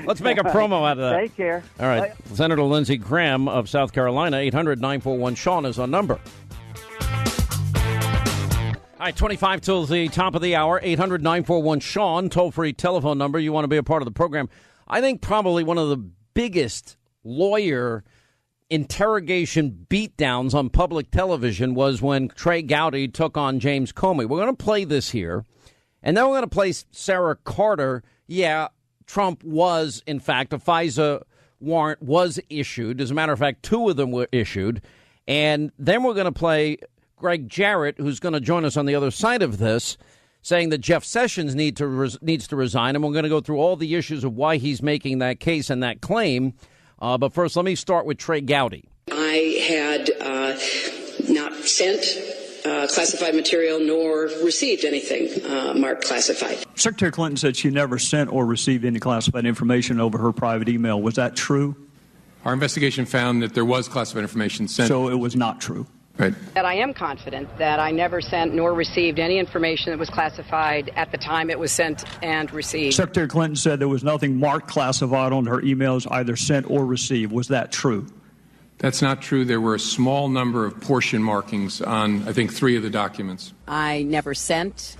Let's make a promo out of that. Take care. All right. Bye. Senator Lindsey Graham of South Carolina, 800-941-SEAN is our number. All right, 25 till the top of the hour, 800-941-SEAN, toll-free telephone number. You want to be a part of the program. I think probably one of the biggest lawyer interrogation beatdowns on public television was when Trey Gowdy took on James Comey. We're going to play this here, and then we're going to play Sarah Carter. Yeah, Trump was, in fact, a FISA warrant was issued. As a matter of fact, 2 of them were issued. And then we're going to play Gregg Jarrett, who's going to join us on the other side of this, saying that Jeff Sessions needs to resign. And we're going to go through all the issues of why he's making that case and that claim. But first, let me start with Trey Gowdy. I had not sent classified material nor received anything marked classified. Secretary Clinton said she never sent or received any classified information over her private email. Was that true? Our investigation found that there was classified information sent. So it was not true. Right. That I am confident that I never sent nor received any information that was classified at the time it was sent and received. Secretary Clinton said there was nothing marked classified on her emails either sent or received. Was that true? That's not true. There were a small number of portion markings on, I think, 3 of the documents. I never sent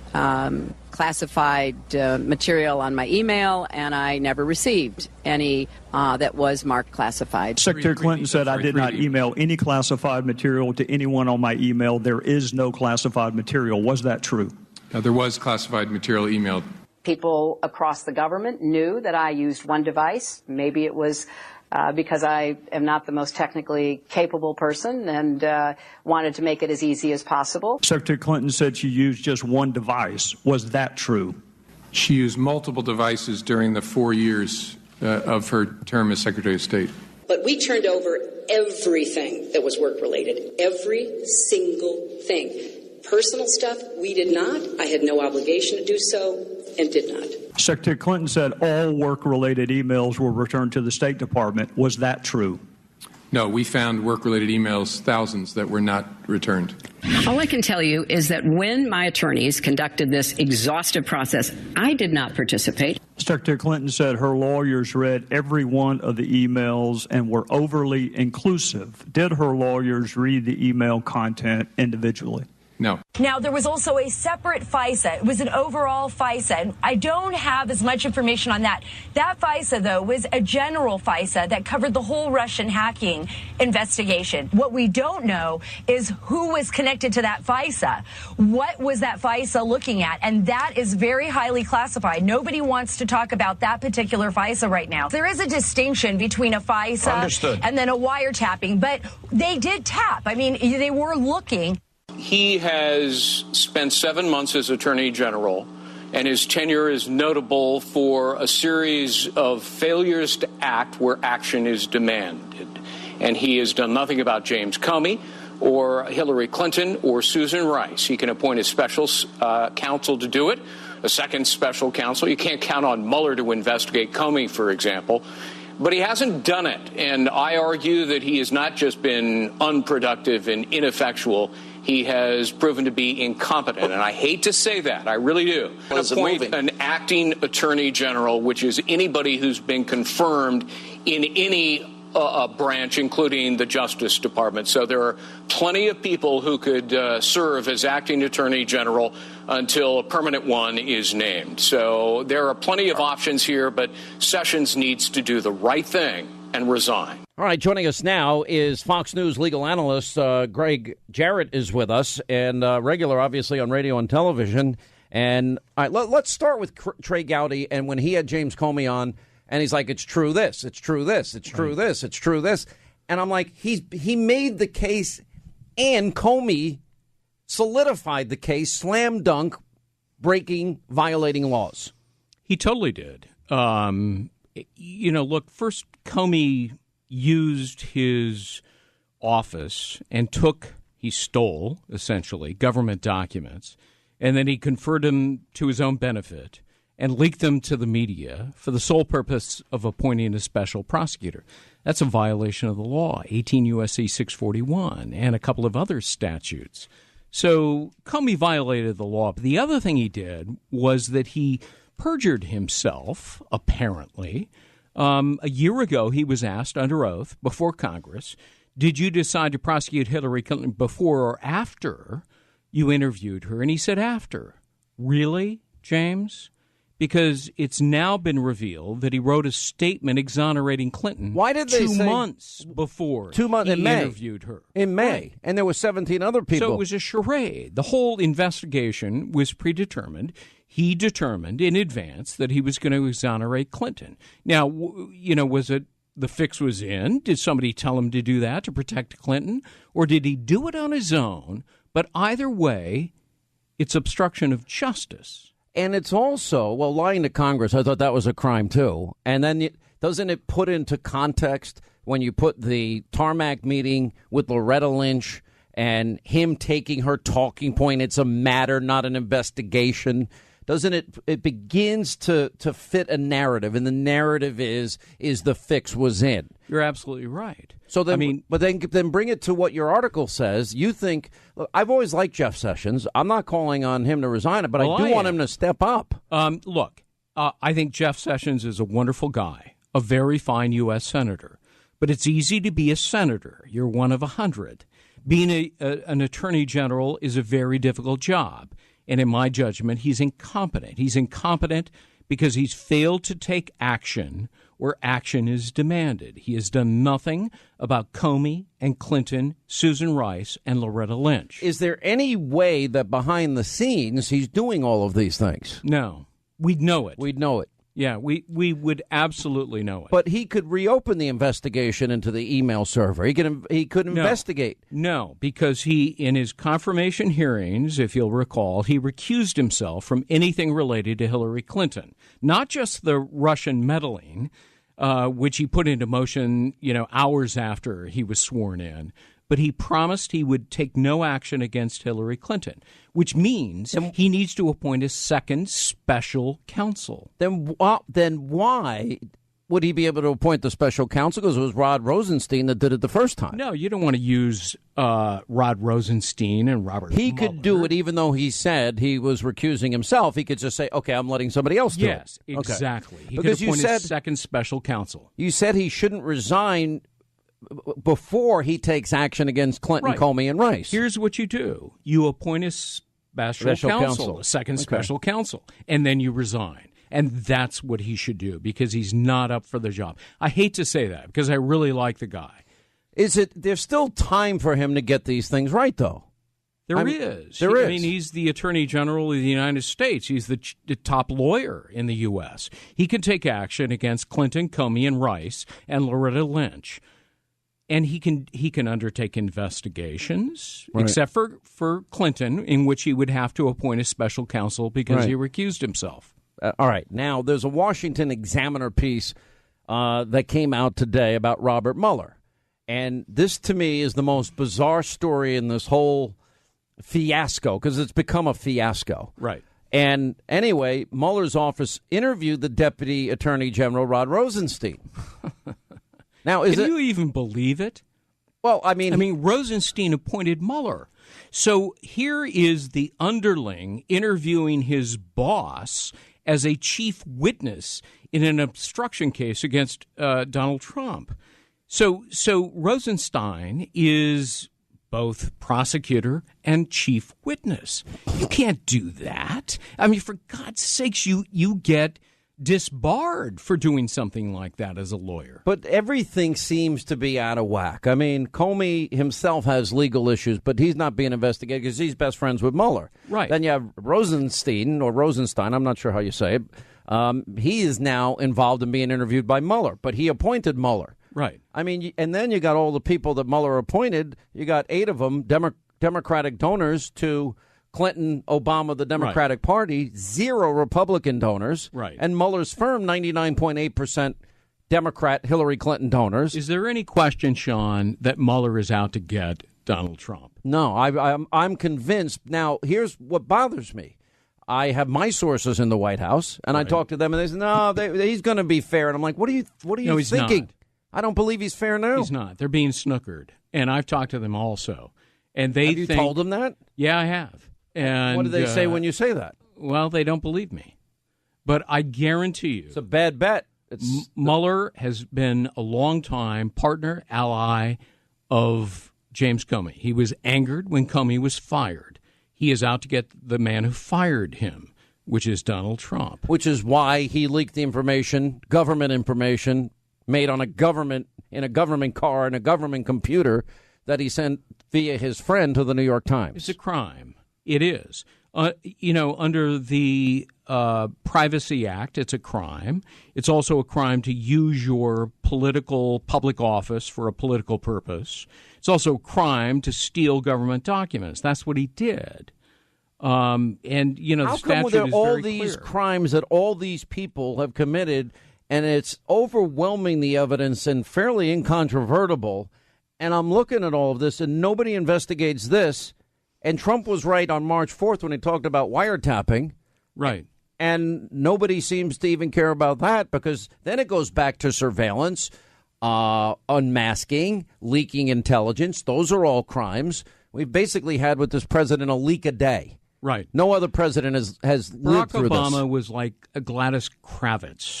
classified material on my email, and I never received any that was marked classified. Secretary Clinton said, I did not email any classified material to anyone on my email. There is no classified material. Was that true? There was classified material emailed. People across the government knew that I used one device. Maybe it was because I am not the most technically capable person and wanted to make it as easy as possible. Secretary Clinton said she used just one device. Was that true? She used multiple devices during the 4 years of her term as Secretary of State. But we turned over everything that was work-related, every single thing. Personal stuff, we did not. I had no obligation to do so and did not. Secretary Clinton said all work-related emails were returned to the State Department. Was that true? No, we found work-related emails, thousands, that were not returned. All I can tell you is that when my attorneys conducted this exhaustive process, I did not participate. Secretary Clinton said her lawyers read every one of the emails and were overly inclusive. Did her lawyers read the email content individually? No. Now, there was also a separate FISA. It was an overall FISA. I don't have as much information on that. That FISA, though, was a general FISA that covered the whole Russian hacking investigation. What we don't know is who was connected to that FISA. What was that FISA looking at? And that is very highly classified. Nobody wants to talk about that particular FISA right now. There is a distinction between a FISA and then a wiretapping, but they did tap. I mean, they were looking. He has spent 7 months as Attorney General, and his tenure is notable for a series of failures to act where action is demanded. And he has done nothing about James Comey or Hillary Clinton or Susan Rice. He can appoint a special counsel to do it, a second special counsel. You can't count on Muller to investigate Comey, for example. But he hasn't done it, and I argue that he has not just been unproductive and ineffectual. He has proven to be incompetent, and I hate to say that. I really do. Appoint an acting attorney general, which is anybody who's been confirmed in any branch, including the Justice Department. So there are plenty of people who could serve as acting attorney general until a permanent one is named. So there are plenty of options here, but Sessions needs to do the right thing and resign. All right, joining us now is Fox News legal analyst Gregg Jarrett is with us, and regular, obviously, on radio and television. And all right, let's start with Trey Gowdy, and when he had James Comey on, and he's like, it's true this, it's true this, it's true this, it's true this. And I'm like, he made the case, and Comey solidified the case, slam dunk, violating laws. He totally did. Look, first, Comey used his office and he stole, essentially, government documents, and then he conferred them to his own benefit and leaked them to the media for the sole purpose of appointing a special prosecutor. That's a violation of the law, 18 U.S.C. 641, and a couple of other statutes. So Comey violated the law. But the other thing he did was that he perjured himself, apparently. A year ago, he was asked under oath before Congress, did you decide to prosecute Hillary Clinton before or after you interviewed her? And he said after. Really, James? Because it's now been revealed that he wrote a statement exonerating Clinton. Why did they say 2 months before 2 months he in May interviewed her? In May, Right. and there were 17 other people. So it was a charade. The whole investigation was predetermined. He determined in advance that he was going to exonerate Clinton. Now, was it the fix was in? Did somebody tell him to do that to protect Clinton? Or did he do it on his own? But either way, it's obstruction of justice. And it's also, lying to Congress, I thought that was a crime, too. And then doesn't it put into context when you put the tarmac meeting with Loretta Lynch and him taking her talking point, it's a matter, not an investigation? Doesn't it begins to fit a narrative, and the narrative is the fix was in. You're absolutely right. So then, but then bring it to what your article says. You think, look, I've always liked Jeff Sessions. I'm not calling on him to resign it, but I do want him to step up. I think Jeff Sessions is a wonderful guy, a very fine U.S. senator. But it's easy to be a senator. You're one of 100. Being an attorney general is a very difficult job. And in my judgment, he's incompetent. He's incompetent because he's failed to take action where action is demanded. He has done nothing about Comey and Clinton, Susan Rice, and Loretta Lynch. Is there any way that behind the scenes he's doing all of these things? No. We'd know it. We'd know it. Yeah, we would absolutely know it. But he could reopen the investigation into the email server. He could investigate. No, because he, in his confirmation hearings, if you'll recall, he recused himself from anything related to Hillary Clinton. Not just the Russian meddling, which he put into motion, hours after he was sworn in, but he promised he would take no action against Hillary Clinton, which means he needs to appoint a second special counsel. Then why would he be able to appoint the special counsel? Because it was Rod Rosenstein that did it the first time. No, you don't want to use Rod Rosenstein and Robert He Muller. could do it even though he said he was recusing himself. He could just say, okay, I'm letting somebody else do it. Yes, exactly. Okay. He because could appoint a second special counsel. You said he shouldn't resign before he takes action against Clinton, Comey, and Rice. Here's what you do. You appoint a special counsel, a second special counsel, and then you resign. And that's what he should do because he's not up for the job. I hate to say that because I really like the guy. There's still time for him to get these things right, though? There is. I mean, he's the Attorney General of the United States. He's the top lawyer in the U.S. He can take action against Clinton, Comey, and Rice, and Loretta Lynch. And he can undertake investigations, except for Clinton, in which he would have to appoint a special counsel because he recused himself. All right. Now, there's a Washington Examiner piece that came out today about Robert Mueller. And this, to me, is the most bizarre story in this whole fiasco, because it's become a fiasco. Right. And anyway, Mueller's office interviewed the Deputy Attorney General, Rod Rosenstein. Now, Can you even believe it? Well, I mean, Rosenstein appointed Mueller. So here is the underling interviewing his boss as a chief witness in an obstruction case against Donald Trump. So Rosenstein is both prosecutor and chief witness. You can't do that. I mean, for God's sakes, you get disbarred for doing something like that as a lawyer. But everything seems to be out of whack. I mean, Comey himself has legal issues, but he's not being investigated because he's best friends with Mueller. Right. Then you have Rosenstein, I'm not sure how you say it. He is now involved in being interviewed by Mueller, but he appointed Mueller. Right. I mean, and then you got all the people that Mueller appointed. You got 8 of them, Democratic donors to Clinton, Obama, the Democratic Party, 0 Republican donors. Right. And Mueller's firm, 99.8% Democrat Hillary Clinton donors. Is there any question, Sean, that Mueller is out to get Donald Trump? No, I'm convinced. Now, here's what bothers me. I have my sources in the White House, and I talk to them, and they say, no, he's going to be fair. And I'm like, what are you he's thinking? Not. I don't believe he's fair now. He's not. They're being snookered. And I've talked to them also. And have you told them that? Yeah, I have. And what do they say when you say that? Well, they don't believe me. But I guarantee you. It's a bad bet. Mueller has been a long-time partner, ally of James Comey. He was angered when Comey was fired. He is out to get the man who fired him, which is Donald Trump. Which is why he leaked the information, government information, made on in a government car, in a government computer, that he sent via his friend to the New York Times. It's a crime. It is. Under the Privacy Act, it's a crime. It's also a crime to use your political public office for a political purpose. It's also a crime to steal government documents. That's what he did. The statute there is all very these clear. crimes that all these people have committed, and it's overwhelming the evidence and fairly incontrovertible, and I'm looking at all of this, and nobody investigates this. And Trump was right on March 4th when he talked about wiretapping. Right. And nobody seems to even care about that, because then it goes back to surveillance, unmasking, leaking intelligence. Those are all crimes. We've basically had with this president a leak a day. Right. No other president has lived through Barack Obama this. was like a Gladys Kravitz,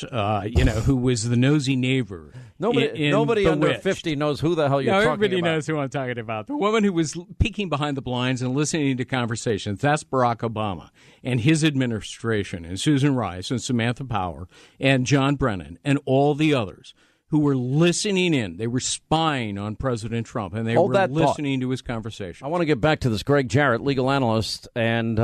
who was the nosy neighbor. Nobody under Bewitched. 50 knows who the hell you're talking about. Everybody knows who I'm talking about. The woman who was peeking behind the blinds and listening to conversations, that's Barack Obama and his administration, and Susan Rice and Samantha Power and John Brennan and all the others who were listening in. They were spying on President Trump, and they were listening to his conversation. I want to get back to this Gregg Jarrett, legal analyst, and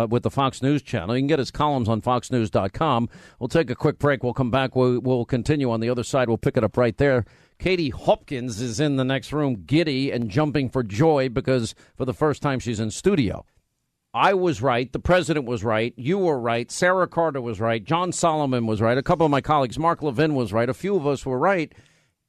with the Fox News channel. You can get his columns on foxnews.com. We'll take a quick break. We'll come back. We'll continue on the other side. We'll pick it up right there. Katie Hopkins is in the next room, giddy and jumping for joy because for the first time she's in studio. I was right. The president was right. You were right. Sarah Carter was right. John Solomon was right. A couple of my colleagues, Mark Levin, was right. A few of us were right.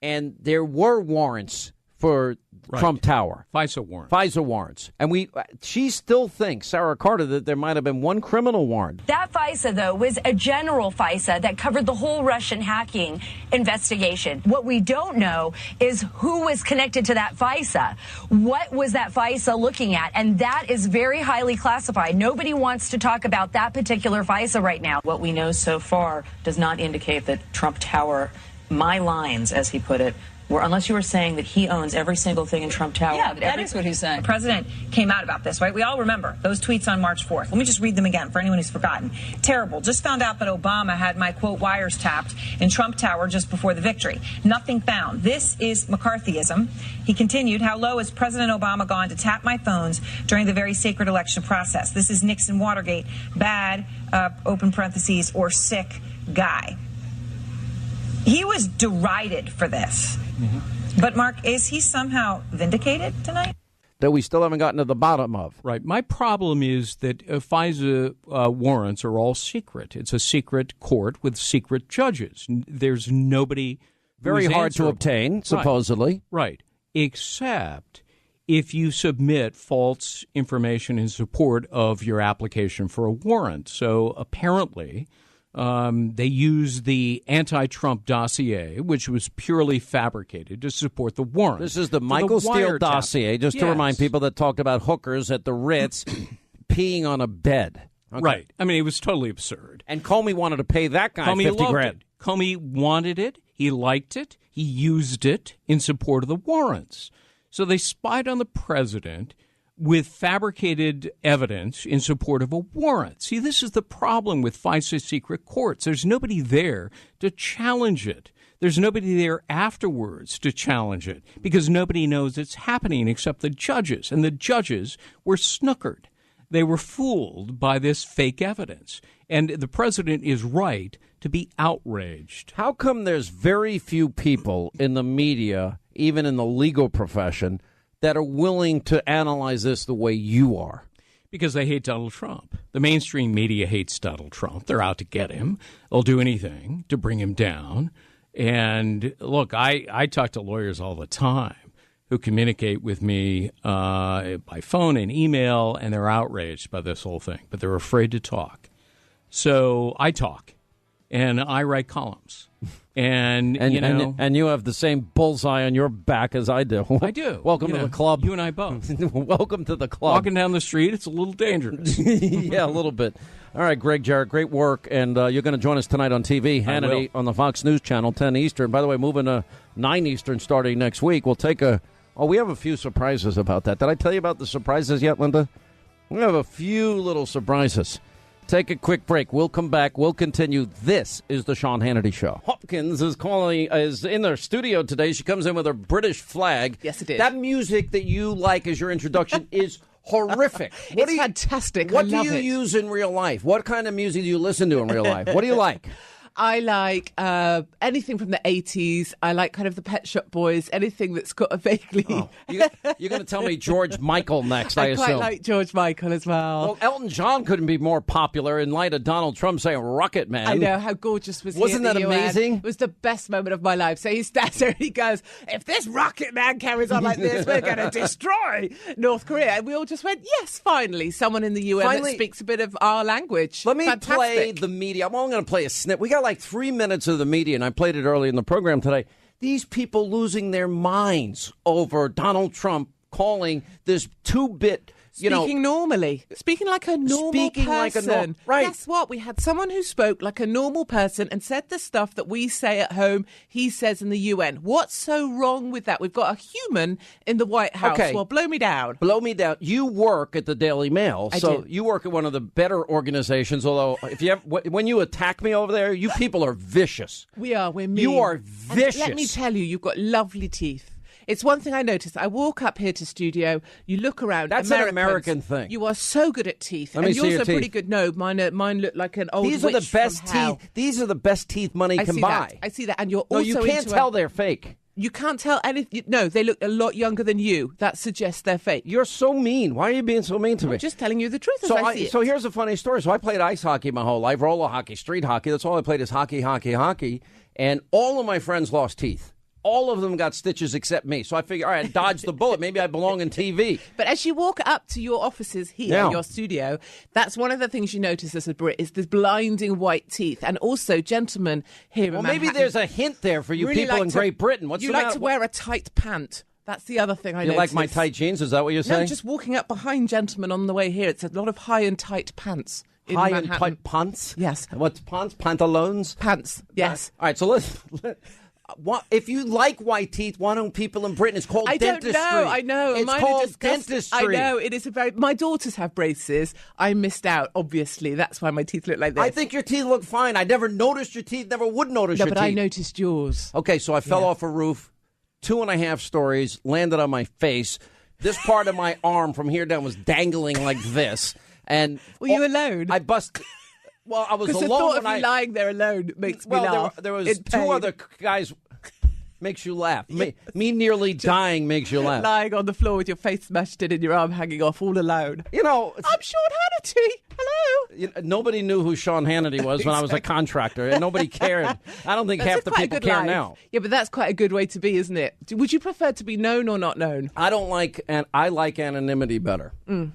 And there were warrants for Trump Tower. FISA warrants. And she still thinks, Sarah Carter, that there might have been one criminal warrant. That FISA, though, was a general FISA that covered the whole Russian hacking investigation. What we don't know is who was connected to that FISA. What was that FISA looking at? And that is very highly classified. Nobody wants to talk about that particular FISA right now. What we know so far does not indicate that Trump Tower, my lines, as he put it, unless you were saying that he owns every single thing in Trump Tower. Yeah, that is what he's saying. The president came out about this, right? We all remember those tweets on March 4th. Let me just read them again for anyone who's forgotten. Terrible. Just found out that Obama had my, quote, wires tapped in Trump Tower just before the victory. Nothing found. This is McCarthyism. He continued, how low has President Obama gone to tap my phones during the very sacred election process? This is Nixon Watergate. Bad, open parentheses, or sick guy. He was derided for this. Mm-hmm. But, Mark, is he somehow vindicated tonight? That we still haven't gotten to the bottom of. Right. My problem is that FISA warrants are all secret. It's a secret court with secret judges. There's nobody very hard to obtain, supposedly. Right. Except if you submit false information in support of your application for a warrant. So apparently they use the anti-Trump dossier, which was purely fabricated to support the warrant. This is the Michael Steele dossier, just to remind people, that talked about hookers at the Ritz peeing on a bed. Okay. Right. I mean, it was totally absurd. And Comey wanted to pay that guy $50,000. Comey wanted it. He liked it. He used it in support of the warrants. So they spied on the president with fabricated evidence in support of a warrant. See, this is the problem with FISA secret courts. There's nobody there to challenge it. There's nobody there afterwards to challenge it because nobody knows it's happening except the judges. And the judges were snookered. They were fooled by this fake evidence. And the president is right to be outraged. How come there's very few people in the media, even in the legal profession, that are willing to analyze this the way you are? Because they hate Donald Trump. The mainstream media hates Donald Trump. They're out to get him. They'll do anything to bring him down. And look, I talk to lawyers all the time who communicate with me by phone and email, and they're outraged by this whole thing, but they're afraid to talk. So I talk, and I write columns. And you have the same bullseye on your back as I do. I do. Welcome to the club. You and I both. Welcome to the club. Walking down the street, it's a little dangerous. Yeah, a little bit. All right, Gregg Jarrett, great work. And you're going to join us tonight on TV. Hannity on the Fox News Channel, 10 Eastern. By the way, moving to 9 Eastern starting next week. We'll take we have a few surprises about that. Did I tell you about the surprises yet, Linda? We have a few little surprises. Take a quick break. We'll come back. We'll continue. This is the Sean Hannity Show. Hopkins is in their studio today. She comes in with her British flag. Yes, it is. That music that you like as your introduction is horrific. It's fantastic. What I do love you it. use in real life? What kind of music do you listen to in real life? What do you like? I like anything from the 80s. I like kind of the Pet Shop Boys, anything that's got a vaguely... Oh, you're going to tell me George Michael next, I assume. I quite like George Michael as well. Well, Elton John couldn't be more popular in light of Donald Trump saying Rocket Man. I know, how gorgeous was he? Wasn't that amazing? It was the best moment of my life. So he stands there and he goes, if this Rocket Man carries on like this, we're going to destroy North Korea. And we all just went, yes, finally, someone in the UN that speaks a bit of our language. Let me play the media. I'm only going to play a snip. We got like 3 minutes of the media, and I played it early in the program today. These people losing their minds over Donald Trump calling this 2-bit, Speaking normally. Speaking like a normal person. Right. Guess what? We had someone who spoke like a normal person and said the stuff that we say at home, he says in the UN. What's so wrong with that? We've got a human in the White House. Okay. Well, blow me down. Blow me down. You work at the Daily Mail, so you work at one of the better organizations, although when you attack me over there, you people are vicious. We are. We're mean. You are vicious. And let me tell you, you've got lovely teeth. It's one thing I noticed. I walk up here to studio, you look around. That's an American thing. You are so good at teeth. Let me see yours your are teeth. pretty good. No, mine look like an old These are the witch best from hell. teeth. These are the best teeth money can buy. I see that. And you're No, also you can't into tell they're fake. You can't tell anything. No, they look a lot younger than you. That suggests they're fake. You're so mean. Why are you being so mean to me? I'm just telling you the truth as I see it. So here's a funny story. So I played ice hockey my whole life, roller hockey, street hockey. That's all I played is hockey. And all of my friends lost teeth. All of them got stitches except me. So I figured, all right, dodge the bullet. Maybe I belong in TV. But as you walk up to your offices here, your studio, that's one of the things you notice as a Brit is the blinding white teeth. And also, gentlemen here in Manhattan, maybe there's a hint there for you really people in Great Britain. You like to wear a tight pant. That's the other thing I noticed. You like my tight jeans? Is that what you're saying? No, just walking up behind gentlemen on the way here. It's a lot of high and tight pants. High and tight pants? Yes. What's pants? Pantaloons? Pants, yes. All right, so let's... If you like white teeth, why don't people in Britain? It's called dentistry. I know. It's called dentistry. I know. It is My daughters have braces. I missed out, obviously. That's why my teeth look like this. I think your teeth look fine. I never noticed your teeth, never would notice your teeth. No, but I noticed yours. Okay, so I fell off a roof, 2.5 stories, landed on my face. This part of my arm from here down was dangling like this. And were you alone? I busted... Well, I was alone. Because the thought of you lying there alone makes me laugh. There was two other guys. Makes you laugh. Me nearly dying makes you laugh. Lying on the floor with your face smashed in and your arm hanging off all alone. You know, I'm Sean Hannity. Hello. Nobody knew who Sean Hannity was when I was a contractor, and nobody cared. I don't think half the people care now. Yeah, but that's quite a good way to be, isn't it? Would you prefer to be known or not known? I don't like, and I like anonymity better. And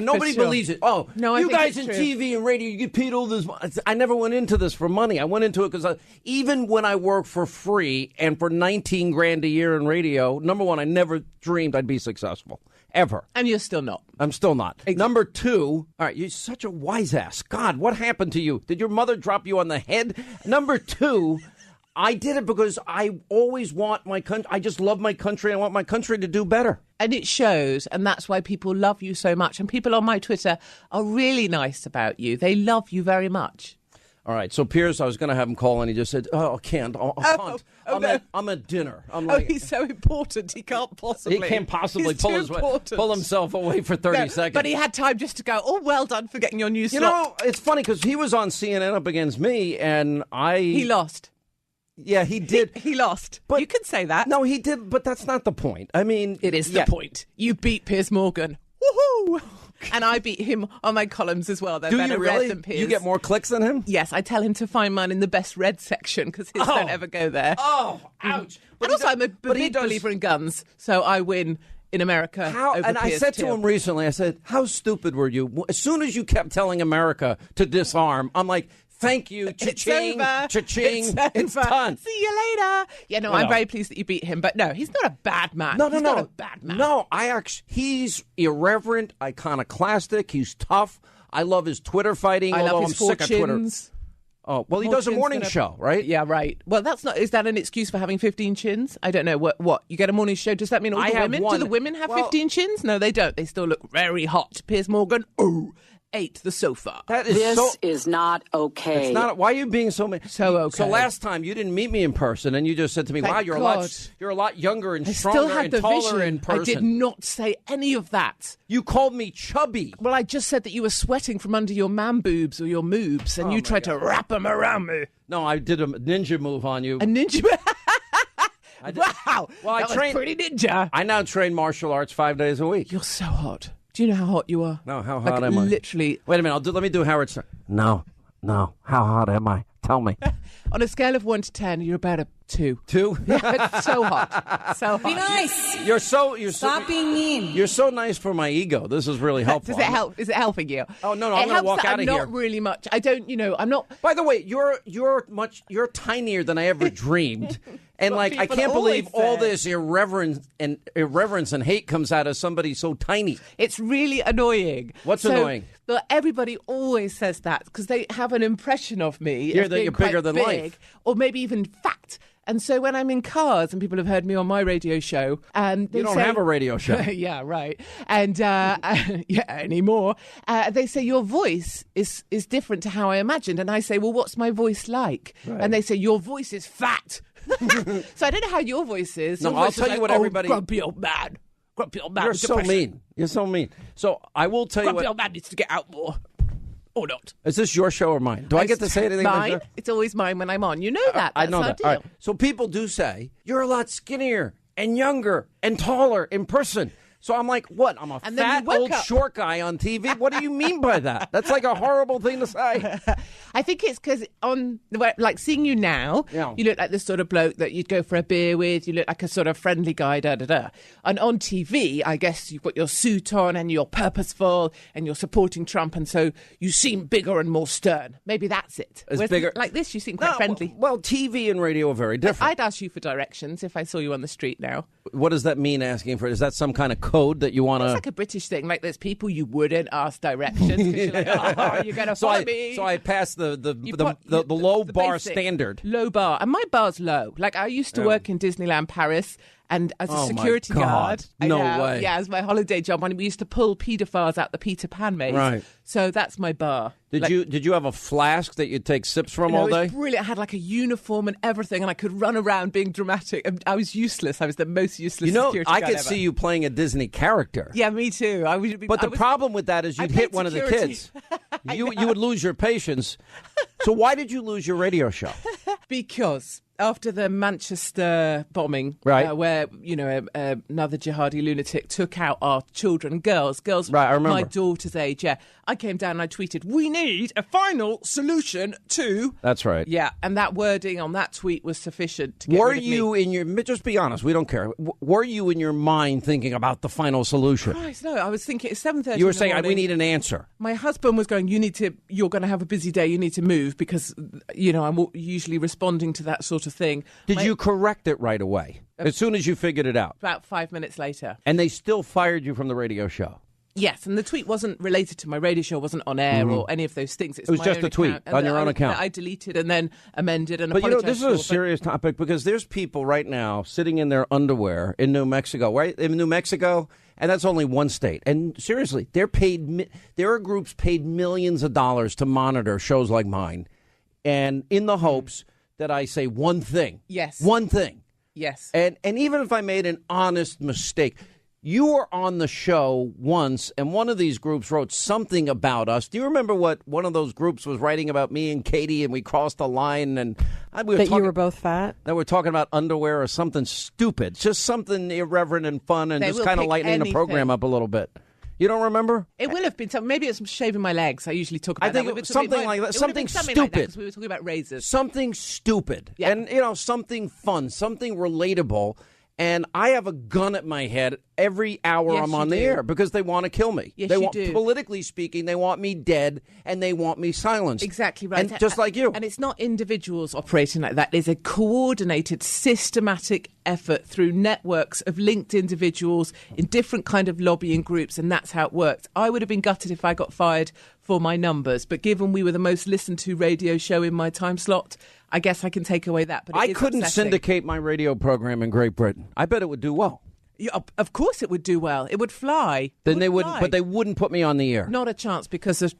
nobody believes it. Oh, no, you guys in TV and radio, you get paid all this. I never went into this for money. I went into it because even when I worked for free and for $19,000 a year in radio, number one, I never dreamed I'd be successful. Ever. And you're still not. I'm still not. Exactly. Number two, all right, you're such a wise ass. God, what happened to you? Did your mother drop you on the head? Number two, I did it because I always want my country. I just love my country. I want my country to do better. And it shows, and that's why people love you so much. And people on my Twitter are really nice about you. They love you very much. All right, so Piers, I was going to have him call, and he just said, I can't. I'm at dinner. I'm like, he's so important, he can't possibly. He can't possibly pull himself away for 30 seconds. But he had time just to go, well done for getting your new slot. You know, it's funny, because he was on CNN up against me, and He lost. Yeah, he did. He lost. But you can say that. No, he did, but that's not the point. I mean... It is the point. You beat Piers Morgan. Woohoo! And I beat him on my columns as well. They're better red than Piers. You get more clicks than him? Yes, I tell him to find mine in the best red section because his don't ever go there. Oh, ouch. But also, I'm a big believer in guns, so I win in America over And I Piers said too. to him recently, I said, how stupid were you? As soon as you kept telling America to disarm, I'm like... Thank you. Cha-ching. Cha-ching. It's done. See you later. Yeah, no, I'm very pleased that you beat him. But no, he's not a bad man. No. He's not a bad man. No, he's irreverent, iconoclastic. He's tough. I love his Twitter fighting, I love although his I'm sick of Twitter. chins. Oh, well, he does a morning show, right? Yeah, right. Well, is that an excuse for having 15 chins? I don't know. What? You get a morning show, does that mean all the women? Do the women have 15 chins? No, they don't. They still look very hot. Piers Morgan, ate the sofa. This is not okay. It's not. Why are you being so okay? So last time you didn't meet me in person, and you just said to me, "Wow, you're a lot younger and stronger and taller in person." I did not say any of that. You called me chubby. Well, I just said that you were sweating from under your man boobs or your moobs, and you tried to wrap them around me. No, I did a ninja move on you. A ninja. Wow. Well, that was pretty ninja. I now train martial arts 5 days a week. You're so hot. Do you know how hot you are? No, how hot am I? Literally. Wait a minute. Let me do Howard Stern. No. How hot am I? Tell me. On a scale of 1 to 10, you're about a 2. 2? Yeah, it's so hot. So hot. Be nice. Stop being mean. You're so nice for my ego. This is really helpful. Does it help? Is it helping you? Oh no, I'm going to walk out of here. Not really much. I don't. I'm not. By the way, you're tinier than I ever dreamed. And I can't believe all this irreverence and hate comes out of somebody so tiny. It's really annoying. What's annoying? But everybody always says that because they have an impression of me. You're bigger than life. Or maybe even fat. And so when I'm in cars and people have heard me on my radio show and they You don't have a radio show. Yeah, right. And anymore. They say your voice is different to how I imagined. And I say, well, what's my voice like? Right. And they say, your voice is fat. So I don't know how your voice is. No, I'll tell you what everybody... Grumpy old man. Grumpy old man. You're so mean. You're so mean. So I will tell you what... Grumpy old man needs to get out more. Or not. Is this your show or mine? Do I get to say anything? Mine. It's always mine when I'm on. You know that. I know that. All right. So people do say, you're a lot skinnier and younger and taller in person. So I'm like, what? I'm a fat, old, short guy on TV? What do you mean by that? That's like a horrible thing to say. I think it's because seeing you now, you look like the sort of bloke that you'd go for a beer with. You look like a sort of friendly guy, da-da-da. And on TV, I guess you've got your suit on and you're purposeful and you're supporting Trump. And so you seem bigger and more stern. Maybe that's it. Bigger. Like this, you seem quite friendly. Well, TV and radio are very different. I'd ask you for directions if I saw you on the street now. What does that mean, asking for it? Is that some kind of code that you want to... It's like a British thing. Like there's people you wouldn't ask directions because you're like, you're going to follow me. So I passed the low bar standard. Low bar. And my bar's low. Like I used to work in Disneyland Paris and as a security guard. No way. Yeah, as my holiday job. And we used to pull paedophiles out the Peter Pan maze. Right. So that's my bar. Did you have a flask that you'd take sips from all day? It was brilliant. I had like a uniform and everything, and I could run around being dramatic. I was useless. I was the most useless security guard I could ever. see you playing a Disney character. Yeah, me too. But the problem with that is you'd hit one of the kids. You would lose your patience. So why did you lose your radio show? Because after the Manchester bombing, right. Where another jihadi lunatic took out our children, girls, right, I remember. My daughter's age. Yeah, I came down and I tweeted, "We need a final solution to." That's right. Yeah, and that wording on that tweet was sufficient to get rid of me. Were you just be honest, we don't care. Were you in your mind thinking about the final solution? Christ, no, I was thinking it's 7:30. You were saying we need an answer. My husband was going, you're going to have a busy day. You need to move because I'm usually responding to that sort of thing. Did you correct it right away? As soon as you figured it out? About 5 minutes later. And they still fired you from the radio show? Yes, and the tweet wasn't related to my radio show, wasn't on air or any of those things. It was just a tweet on your own account. I deleted and then amended and But apologized. This is a serious topic because there's people right now sitting in their underwear in New Mexico, right? In New Mexico, and that's only one state. And seriously, there are groups paid millions of dollars to monitor shows like mine, and in the hopes that I say one thing. Yes. One thing. Yes. And even if I made an honest mistake. You were on the show once, and one of these groups wrote something about us. Do you remember what one of those groups was writing about me and Katie, and we crossed the line? And you were both fat? That we're talking about underwear or something stupid, just something irreverent and fun, and just kind of lightening the program up a little bit. You don't remember? It will have been something. Maybe it's shaving my legs. I usually talk about I think that. It was something like that. Something stupid. Like that, 'cause we were talking about razors. Something stupid. Yeah. And, something fun, something relatable. And I have a gun at my head every hour I'm on the air because they want to kill me. Yes, they do. Politically speaking, they want me dead and they want me silenced. Exactly right. And just like you. And it's not individuals operating like that. It's a coordinated, systematic effort through networks of linked individuals in different kind of lobbying groups, and that's how it works. I would have been gutted if I got fired for my numbers, but given we were the most listened to radio show in my time slot, I guess I can take away that. But I couldn't syndicate my radio program in Great Britain. I bet it would do well. Yeah, of course it would do well. It would fly. Then they wouldn't, but they wouldn't put me on the air. Not a chance because of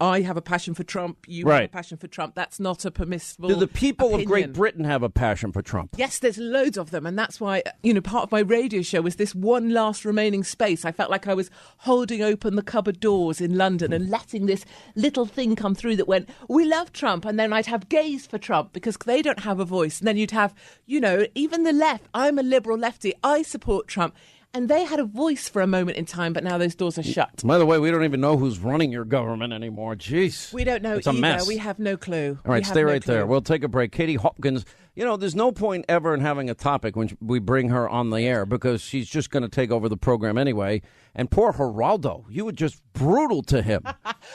I have a passion for Trump. You have a passion for Trump. That's not a permissible. Do the people opinion. of Great Britain have a passion for Trump? Yes, there's loads of them, and that's why part of my radio show was this one last remaining space. I felt like I was holding open the cupboard doors in London and letting this little thing come through that went, "We love Trump," and then I'd have gays for Trump because they don't have a voice, and then you'd have, even the left. I'm a liberal lefty. I support Trump. And they had a voice for a moment in time, but now those doors are shut. By the way, we don't even know who's running your government anymore. Jeez. We don't know it's a either. Mess. We have no clue. All right, stay right there. We'll take a break. Katie Hopkins, there's no point ever in having a topic when we bring her on the air because she's just going to take over the program anyway. And poor Geraldo, you were just brutal to him.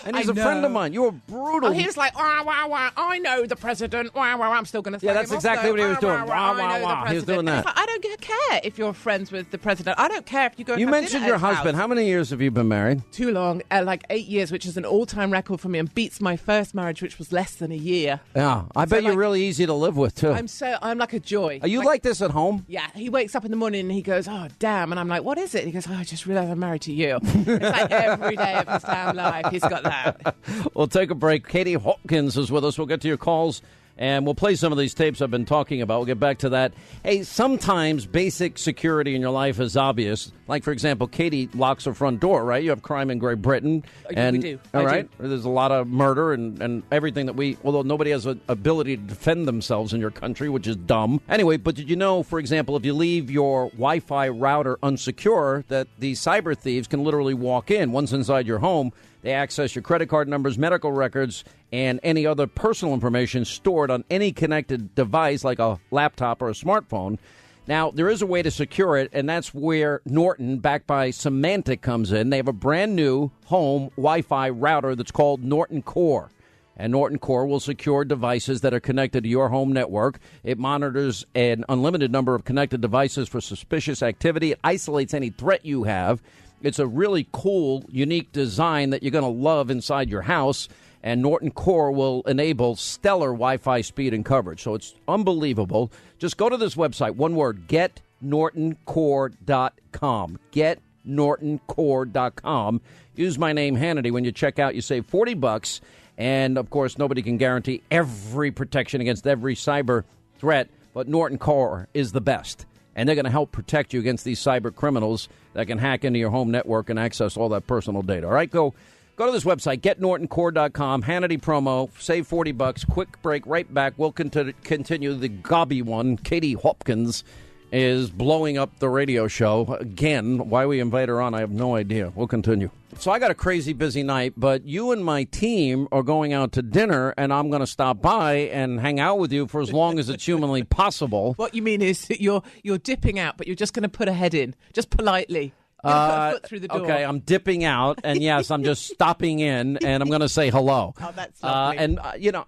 And he's a friend of mine. You were brutal. Oh, he was like, wah, wah, wah, I know the president. Wah, wah, wah. I'm still going to say that's exactly what he was doing. Wah, wah, wah. He was doing that. I don't care if you're friends with the president. I don't care if you go and You have mentioned dinner your at his husband. house. How many years have you been married? Too long. Like 8 years, which is an all-time record for me and beats my first marriage, which was less than a year. Yeah. I bet you're really easy to live with, too. I'm like a joy. Are you like this at home? Yeah. He wakes up in the morning and he goes, "Oh, damn." And I'm like, "What is it?" And he goes, "Oh, I just realized I'm married to you." It's like every day of his damn life, he's got that. We'll take a break. Katie Hopkins is with us. We'll get to your calls, and we'll play some of these tapes I've been talking about. We'll get back to that. Hey, sometimes basic security in your life is obvious. Like, for example, Katie locks her front door, right? You have crime in Great Britain. And, we do. All right? There's a lot of murder and everything that although nobody has an ability to defend themselves in your country, which is dumb. Anyway, but did you know, for example, if you leave your Wi-Fi router unsecure, that these cyber thieves can literally walk in once inside your home. They access your credit card numbers, medical records, and any other personal information stored on any connected device like a laptop or a smartphone. Now, there is a way to secure it, and that's where Norton, backed by Symantec, comes in. They have a brand new home Wi-Fi router that's called Norton Core. And Norton Core will secure devices that are connected to your home network. It monitors an unlimited number of connected devices for suspicious activity. It isolates any threat you have. It's a really cool, unique design that you're going to love inside your house. And Norton Core will enable stellar Wi-Fi speed and coverage. So it's unbelievable. Just go to this website, one word, getnortoncore.com. Getnortoncore.com. Use my name, Hannity. When you check out, you save $40. And, of course, nobody can guarantee every protection against every cyber threat, but Norton Core is the best. And they're going to help protect you against these cyber criminals that can hack into your home network and access all that personal data. All right, go to this website, getnortoncore.com, Hannity promo, save $40. Quick break, right back. We'll continue the gobby one. Katie Hopkins is blowing up the radio show again. Why we invite her on, I have no idea. We'll continue. So I got a crazy busy night, but you and my team are going out to dinner, and I'm going to stop by and hang out with you for as long as it's humanly possible. What you mean is that you're dipping out, but you're just going to put a head in, just politely. Put a foot through the door. Okay, I'm dipping out, and yes, I'm just stopping in, and I'm going to say hello. Oh, that's lovely. And,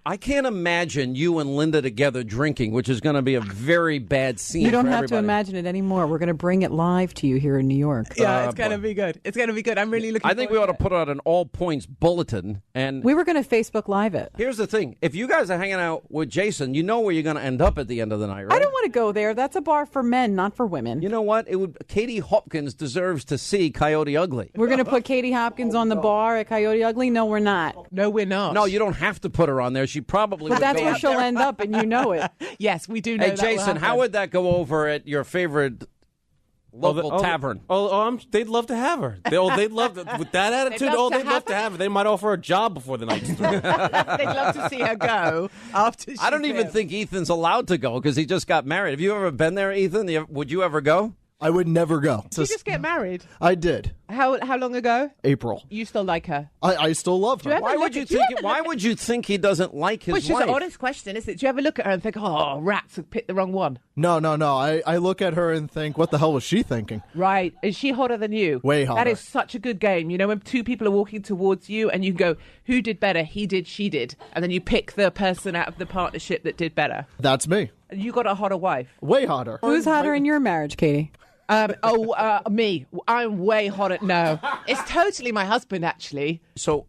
I can't imagine you and Linda together drinking, which is going to be a very bad scene. You don't for have everybody. to imagine it anymore. We're going to bring it live to you here in New York. Yeah, it's going to be good. It's going to be good. I'm really looking I think we ought to put out an all-points bulletin. And we were going to Facebook Live it. Here's the thing. If you guys are hanging out with Jason, you know where you're going to end up at the end of the night, right? I don't want to go there. That's a bar for men, not for women. You know what? Katie Hopkins deserves to see Coyote Ugly. We're going to put Katie Hopkins on the bar at Coyote Ugly? No, we're not. No, we're not. No, you don't have to put her on there. She probably But would that's go where out she'll there. end up, and you know it. Yes, we do know Hey, that will Jason, happen. how would that go over at your favorite local tavern? They'd love to have her. They'd love to, with that attitude. They'd love to have her. They might offer her a job before the night's through. They'd love to see her go after. I don't even think Ethan's allowed to go because he just got married. Have you ever been there, Ethan? Would you ever go? I would never go. Did you just get married? I did. How long ago? April. You still like her? I still love her. Why would you think he doesn't like his Which is wife? an honest question, isn't it? Do you ever look at her and think, oh, rats have picked the wrong one? No. I look at her and think, what the hell was she thinking? Right. Is she hotter than you? Way hotter. That is such a good game. You know, when two people are walking towards you and you go, who did better? He did, she did. And then you pick the person out of the partnership that did better. That's me. And you got a hotter wife. Way hotter. Who's hotter in your marriage, Katie? Me. I'm way hotter. No, it's totally my husband, actually. So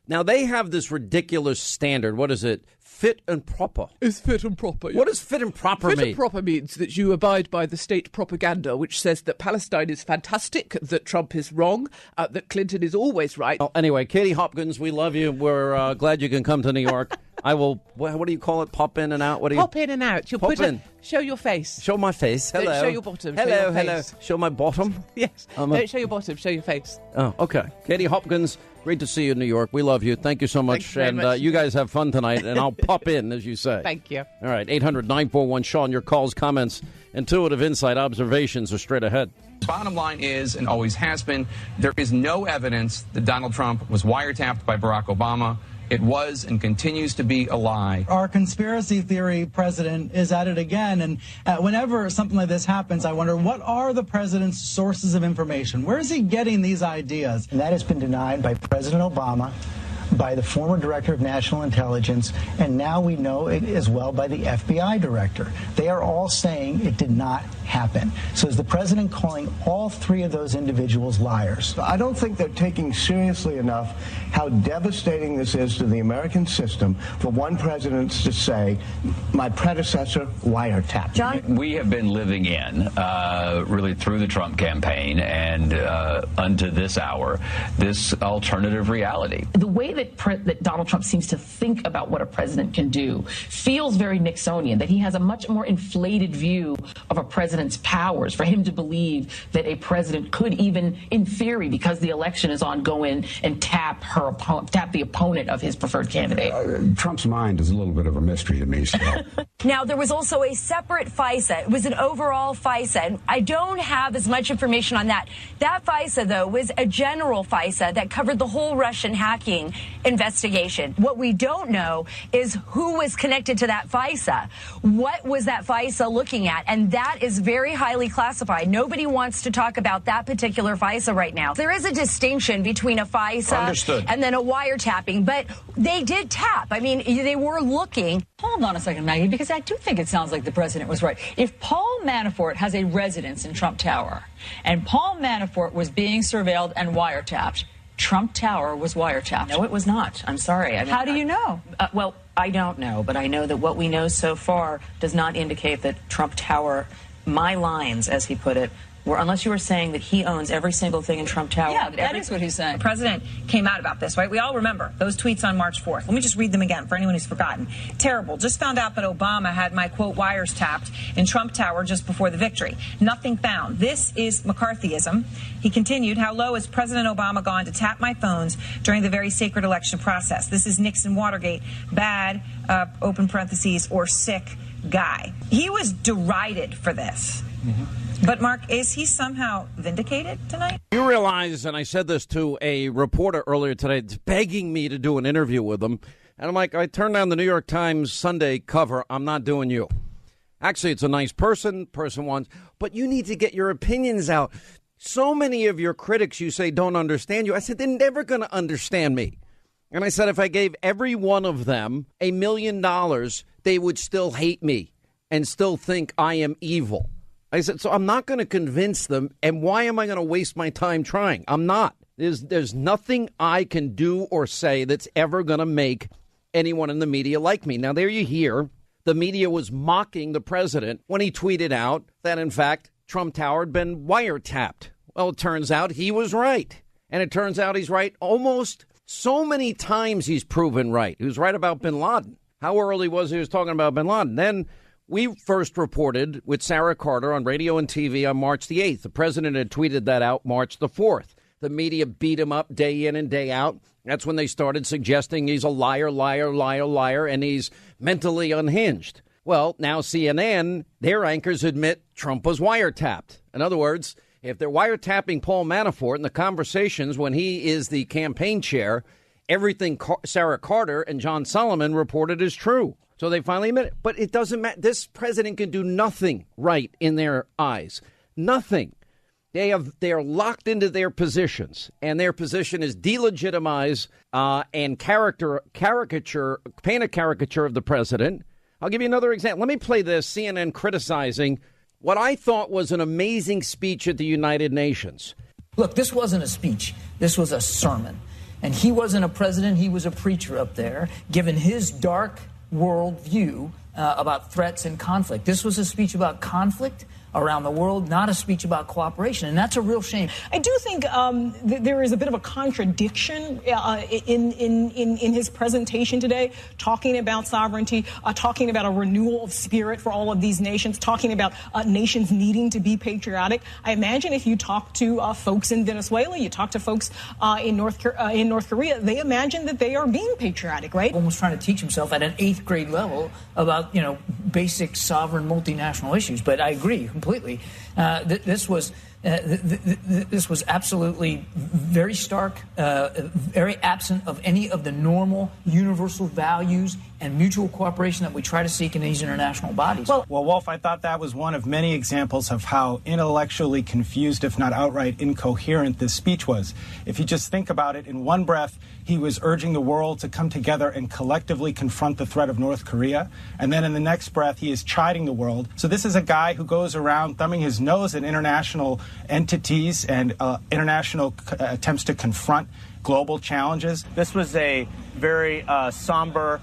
now they have this ridiculous standard. What is it? Fit and proper. It's fit and proper. What does fit and proper mean? Fit and proper means that you abide by the state propaganda, which says that Palestine is fantastic, that Trump is wrong, that Clinton is always right. Oh, anyway, Katie Hopkins, we love you. We're glad you can come to New York. I will. What do you call it? Pop in and out. What do you? Pop in and out. You'll Pop in. Show your face. Show my face. Hello. Don't show your bottom. Hello. Show your Hello. face. Show my bottom. Yes. Don't show your bottom. Show your face. Oh, okay. Katie Hopkins, great to see you in New York. We love you. Thank you so much. Thank you very And much. you guys have fun tonight, and I'll pop in, as you say. Thank you. All right, 800-941-SEAN. Your calls, comments, intuitive insight, observations are straight ahead. Bottom line is, and always has been, there is no evidence that Donald Trump was wiretapped by Barack Obama. It was and continues to be a lie. Our conspiracy theory president is at it again. And whenever something like this happens, I wonder, what are the president's sources of information? Where is he getting these ideas? And that has been denied by President Obama, by the former director of national intelligence, and now we know it as well by the FBI director. They are all saying it did not happen. So is the president calling all three of those individuals liars? I don't think they're taking seriously enough how devastating this is to the American system for one president to say, my predecessor wiretapped. John? We have been living in, really through the Trump campaign and unto this hour, this alternative reality. The way that Donald Trump seems to think about what a president can do feels very Nixonian, that he has a much more inflated view of a president's powers. For him to believe that a president could even, in theory, because the election is on, go in and tap the opponent of his preferred candidate. Trump's mind is a little bit of a mystery to me still. Now, there was also a separate FISA. It was an overall FISA. And I don't have as much information on that. That FISA, though, was a general FISA that covered the whole Russian hacking investigation. What we don't know is who was connected to that FISA. What was that FISA looking at? And that is very highly classified. Nobody wants to talk about that particular FISA right now. There is a distinction between a FISA and then a wiretapping, but they did tap. I mean, they were looking. Hold on a second, Maggie, because I do think it sounds like the president was right. If Paul Manafort has a residence in Trump Tower and Paul Manafort was being surveilled and wiretapped, Trump Tower was wiretapped. No, it was not. I'm sorry. I mean, How do you know? Well, I don't know, but I know that what we know so far does not indicate that Trump Tower, my lines, as he put it, were, unless you were saying that he owns every single thing in Trump Tower. Yeah, that is what he's saying. The president came out about this, right? We all remember those tweets on March 4th. Let me just read them again for anyone who's forgotten. Terrible. Just found out that Obama had my, quote, wires tapped in Trump Tower just before the victory. Nothing found. This is McCarthyism. He continued, how low has President Obama gone to tap my phones during the very sacred election process? This is Nixon Watergate. Bad, open parentheses, or sick guy. He was derided for this. But, Mark, is he somehow vindicated tonight? You realize, and I said this to a reporter earlier today, it's begging me to do an interview with him. And I'm like, I turned down the New York Times Sunday cover. I'm not doing you. Actually, it's a nice person wants, but you need to get your opinions out. So many of your critics, you say, don't understand you. I said, they're never going to understand me. And I said, if I gave every one of them $1 million, they would still hate me and still think I am evil. I said, so I'm not going to convince them. And why am I going to waste my time trying? I'm not. There's nothing I can do or say that's ever going to make anyone in the media like me. Now, there you hear the media was mocking the president when he tweeted out that, in fact, Trump Tower had been wiretapped. Well, it turns out he was right. And it turns out he's right almost so many times he's proven right. He was right about bin Laden. How early was he was talking about bin Laden? Then we first reported with Sarah Carter on radio and TV on March the 8th. The president had tweeted that out March the 4th. The media beat him up day in and day out. That's when they started suggesting he's a liar, and he's mentally unhinged. Well, now CNN, their anchors admit Trump was wiretapped. In other words, if they're wiretapping Paul Manafort in the conversations when he is the campaign chair, everything Sarah Carter and John Solomon reported is true. So they finally admit it. But it doesn't matter. This president can do nothing right in their eyes. Nothing. They are locked into their positions, and their position is delegitimize and paint a caricature of the president. I'll give you another example. Let me play this CNN criticizing what I thought was an amazing speech at the United Nations. Look, this wasn't a speech. This was a sermon. And he wasn't a president. He was a preacher up there, giving his dark world view about threats and conflict. This was a speech about conflict around the world, not a speech about cooperation, and that's a real shame. I do think there is a bit of a contradiction in his presentation today, talking about sovereignty, talking about a renewal of spirit for all of these nations, talking about nations needing to be patriotic. I imagine if you talk to folks in Venezuela, you talk to folks in North Korea, they imagine that they are being patriotic, right? Almost trying to teach himself at an 8th grade level about, basic sovereign multinational issues. But I agree completely. This was absolutely very stark, very absent of any of the normal universal values and mutual cooperation that we try to seek in these international bodies. Well, Wolf, I thought that was one of many examples of how intellectually confused, if not outright incoherent, this speech was. If you just think about it, in one breath, he was urging the world to come together and collectively confront the threat of North Korea. And then in the next breath, he is chiding the world. So this is a guy who goes around thumbing his nose at international entities and international attempts to confront global challenges. This was a very somber,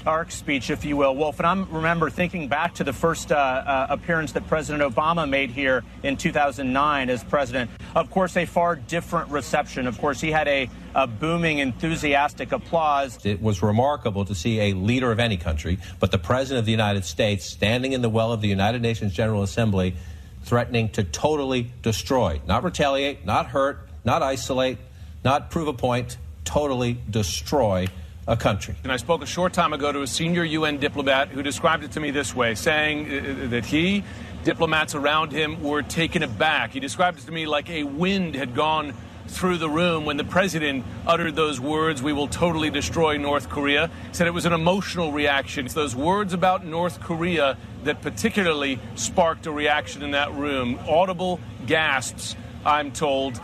dark speech, if you will, Wolf. And I remember thinking back to the first appearance that President Obama made here in 2009 as president. Of course, a far different reception. Of course, he had a booming, enthusiastic applause. It was remarkable to see a leader of any country, but the president of the United States standing in the well of the United Nations General Assembly, threatening to totally destroy, not retaliate, not hurt, not isolate, not prove a point, totally destroy a country. And I spoke a short time ago to a senior UN diplomat who described it to me this way, saying that diplomats around him were taken aback. He described it to me like a wind had gone through the room when the president uttered those words, "We will totally destroy North Korea." He said it was an emotional reaction. It's those words about North Korea that particularly sparked a reaction in that room. Audible gasps, I'm told.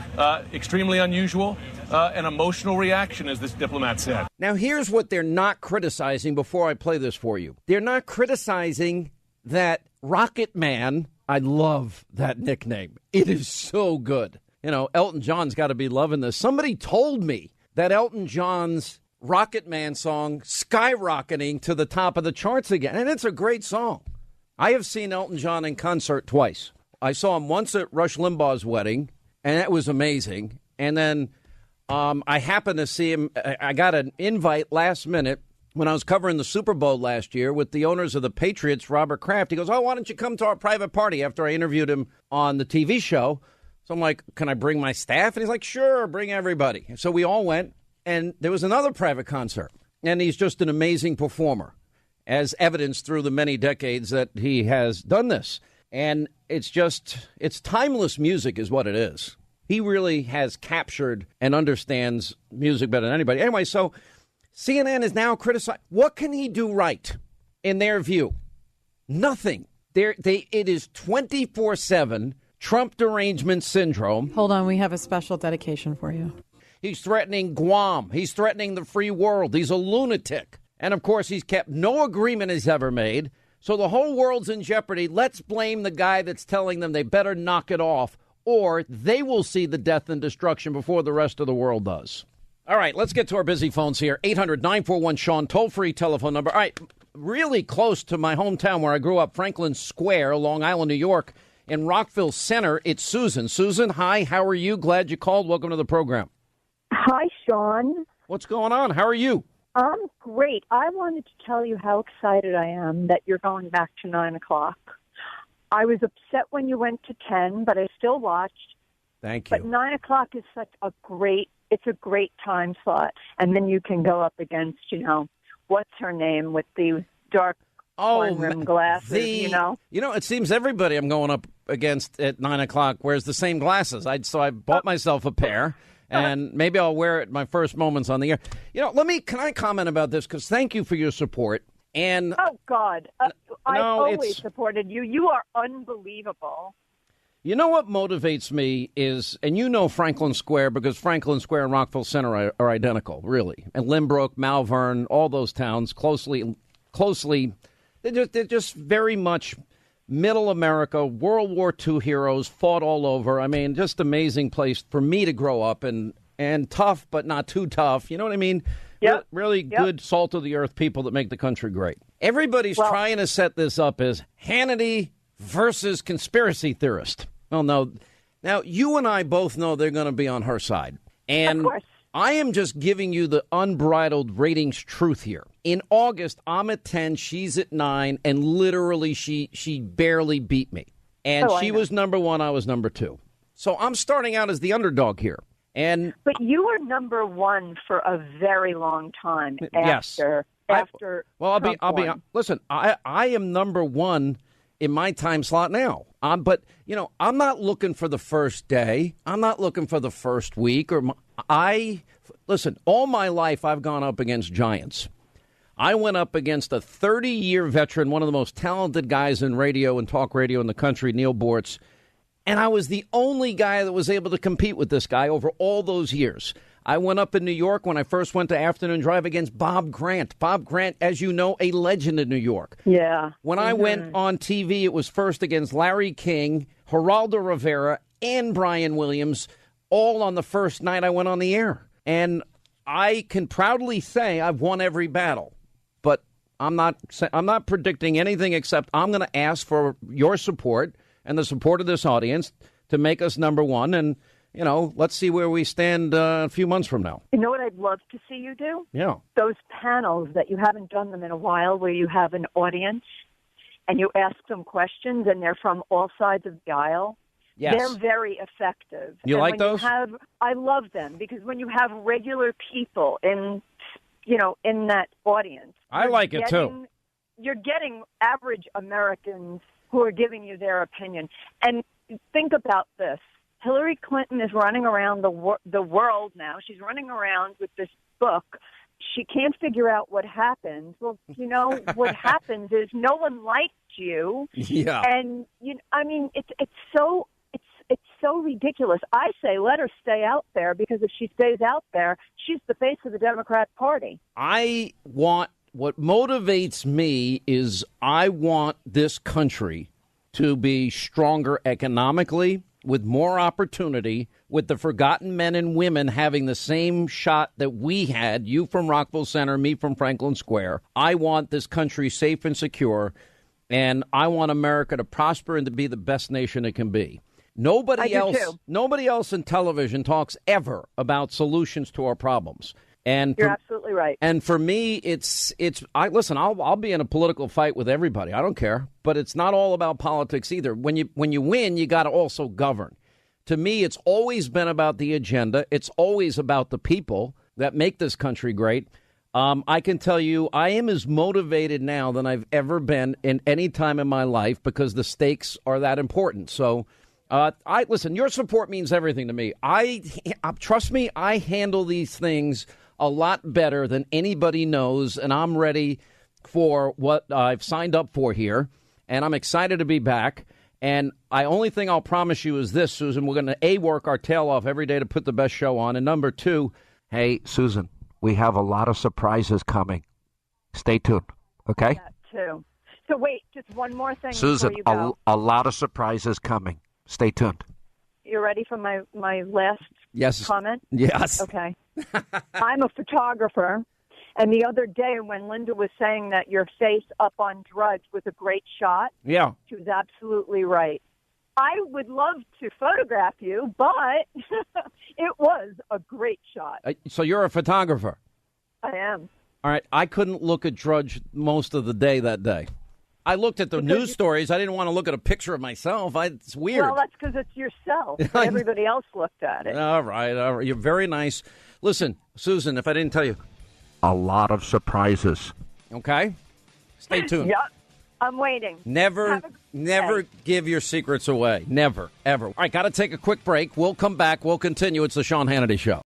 Extremely unusual. An emotional reaction, as this diplomat said. Now, here's what they're not criticizing before I play this for you. They're not criticizing that Rocket Man. I love that nickname. It is so good. Elton John's got to be loving this. Somebody told me that Elton John's Rocket Man song skyrocketing to the top of the charts again. And it's a great song. I have seen Elton John in concert twice. I saw him once at Rush Limbaugh's wedding, and that was amazing. And then I happened to see him. I got an invite last minute when I was covering the Super Bowl last year with the owners of the Patriots, Robert Kraft. He goes, "Oh, why don't you come to our private party?" After I interviewed him on the TV show. So I'm like, "Can I bring my staff?" And he's like, "Sure, bring everybody." So we all went, and there was another private concert. And he's just an amazing performer, as evidenced through the many decades that he has done this. And it's timeless music is what it is. He really has captured and understands music better than anybody. Anyway, so CNN is now criticizing. What can he do right in their view? Nothing. It is 24/7 Trump derangement syndrome. Hold on, we have a special dedication for you. He's threatening Guam. He's threatening the free world. He's a lunatic. And, of course, he's kept no agreement he's ever made. So the whole world's in jeopardy. Let's blame the guy that's telling them they better knock it off, or they will see the death and destruction before the rest of the world does. All right, let's get to our busy phones here. 800-941-SEAN, toll-free telephone number. All right, really close to my hometown where I grew up, Franklin Square, Long Island, New York. In Rockville Center, it's Susan. Susan, hi, how are you? Glad you called. Welcome to the program. Hi, Sean. What's going on? How are you? I'm great. I wanted to tell you how excited I am that you're going back to 9 o'clock. I was upset when you went to 10, but I still watched. Thank you. But 9 o'clock is such a great time slot. And then you can go up against, what's her name with the dark rim glasses, it seems everybody I'm going up against at 9 o'clock wears the same glasses. So I bought myself a pair. And maybe I'll wear it my first moments on the air. Can I comment about this? Because thank you for your support. And oh, God. I've always supported you. You are unbelievable. You know what motivates me is, and Franklin Square, because Franklin Square and Rockville Center are identical, really. And Lynbrook, Malvern, all those towns closely, they're just very much middle America, World War II heroes, fought all over. I mean, just amazing place for me to grow up and tough, but not too tough. You know what I mean? Yep. Really good salt of the earth people that make the country great. Everybody's trying to set this up as Hannity versus conspiracy theorist. Well, no. Now, you and I both know they're going to be on her side. And of course. I am just giving you the unbridled ratings truth here. In August, I'm at 10, she's at 9, and literally she barely beat me. And she was number 1, I was number 2. So I'm starting out as the underdog here. But you were number 1 for a very long time after listen, I am number 1 in my time slot now. But I'm not looking for the first day. I'm not looking for the first week listen, all my life I've gone up against giants. I went up against a 30-year veteran, one of the most talented guys in radio and talk radio in the country, Neil Bortz. And I was the only guy that was able to compete with this guy over all those years. I went up in New York when I first went to Afternoon Drive against Bob Grant. Bob Grant, as you know, a legend in New York. Yeah. When I went on TV, it was first against Larry King, Geraldo Rivera, and Brian Williams, all on the first night I went on the air. And I can proudly say I've won every battle. But I'm not predicting anything except I'm going to ask for your support and the support of this audience to make us number 1. And, let's see where we stand a few months from now. You know what I'd love to see you do? Yeah. Those panels that you haven't done them in a while where you have an audience and you ask them questions and they're from all sides of the aisle. Yes. They're very effective. You like those? I love them because when you have regular people in that audience. I like it too. You're getting average Americans who are giving you their opinion. And think about this. Hillary Clinton is running around the world now. She's running around with this book. She can't figure out what happens. Well, what happens is no one liked you. Yeah. And it's so ridiculous. I say let her stay out there because if she stays out there, she's the face of the Democrat Party. What motivates me is I want this country to be stronger economically, with more opportunity, with the forgotten men and women having the same shot that we had, you from Rockville Center, me from Franklin Square. I want this country safe and secure, and I want America to prosper and to be the best nation it can be. Nobody else in television talks ever about solutions to our problems. And you're absolutely right. And for me, I'll be in a political fight with everybody. I don't care. But it's not all about politics either. When you win, you got to also govern. To me, it's always been about the agenda. It's always about the people that make this country great. I can tell you I am as motivated now than I've ever been in any time in my life because the stakes are that important. So listen, your support means everything to me. Trust me, I handle these things a lot better than anybody knows, and I'm ready for what I've signed up for here, and I'm excited to be back. And only thing I'll promise you is this, Susan. We're going to, A, work our tail off every day to put the best show on. And number two, hey, Susan, we have a lot of surprises coming. Stay tuned, okay? That too. So wait, just one more thing Susan, before you go. a lot of surprises coming. Stay tuned. You ready for my last comment? Yes. Okay. I'm a photographer, and the other day when Linda was saying that your face up on Drudge was a great shot, yeah, she was absolutely right. I would love to photograph you, but it was a great shot. So you're a photographer? I am. All right. I couldn't look at Drudge most of the day that day. I looked at the news stories. I didn't want to look at a picture of myself. It's weird. Well, that's because it's yourself. Everybody else looked at it. All right. You're very nice. Listen, Susan, if I didn't tell you, a lot of surprises. Okay? Stay tuned. Yep. I'm waiting. Never give your secrets away. Never, ever. All right, got to take a quick break. We'll come back. We'll continue. It's the Sean Hannity Show.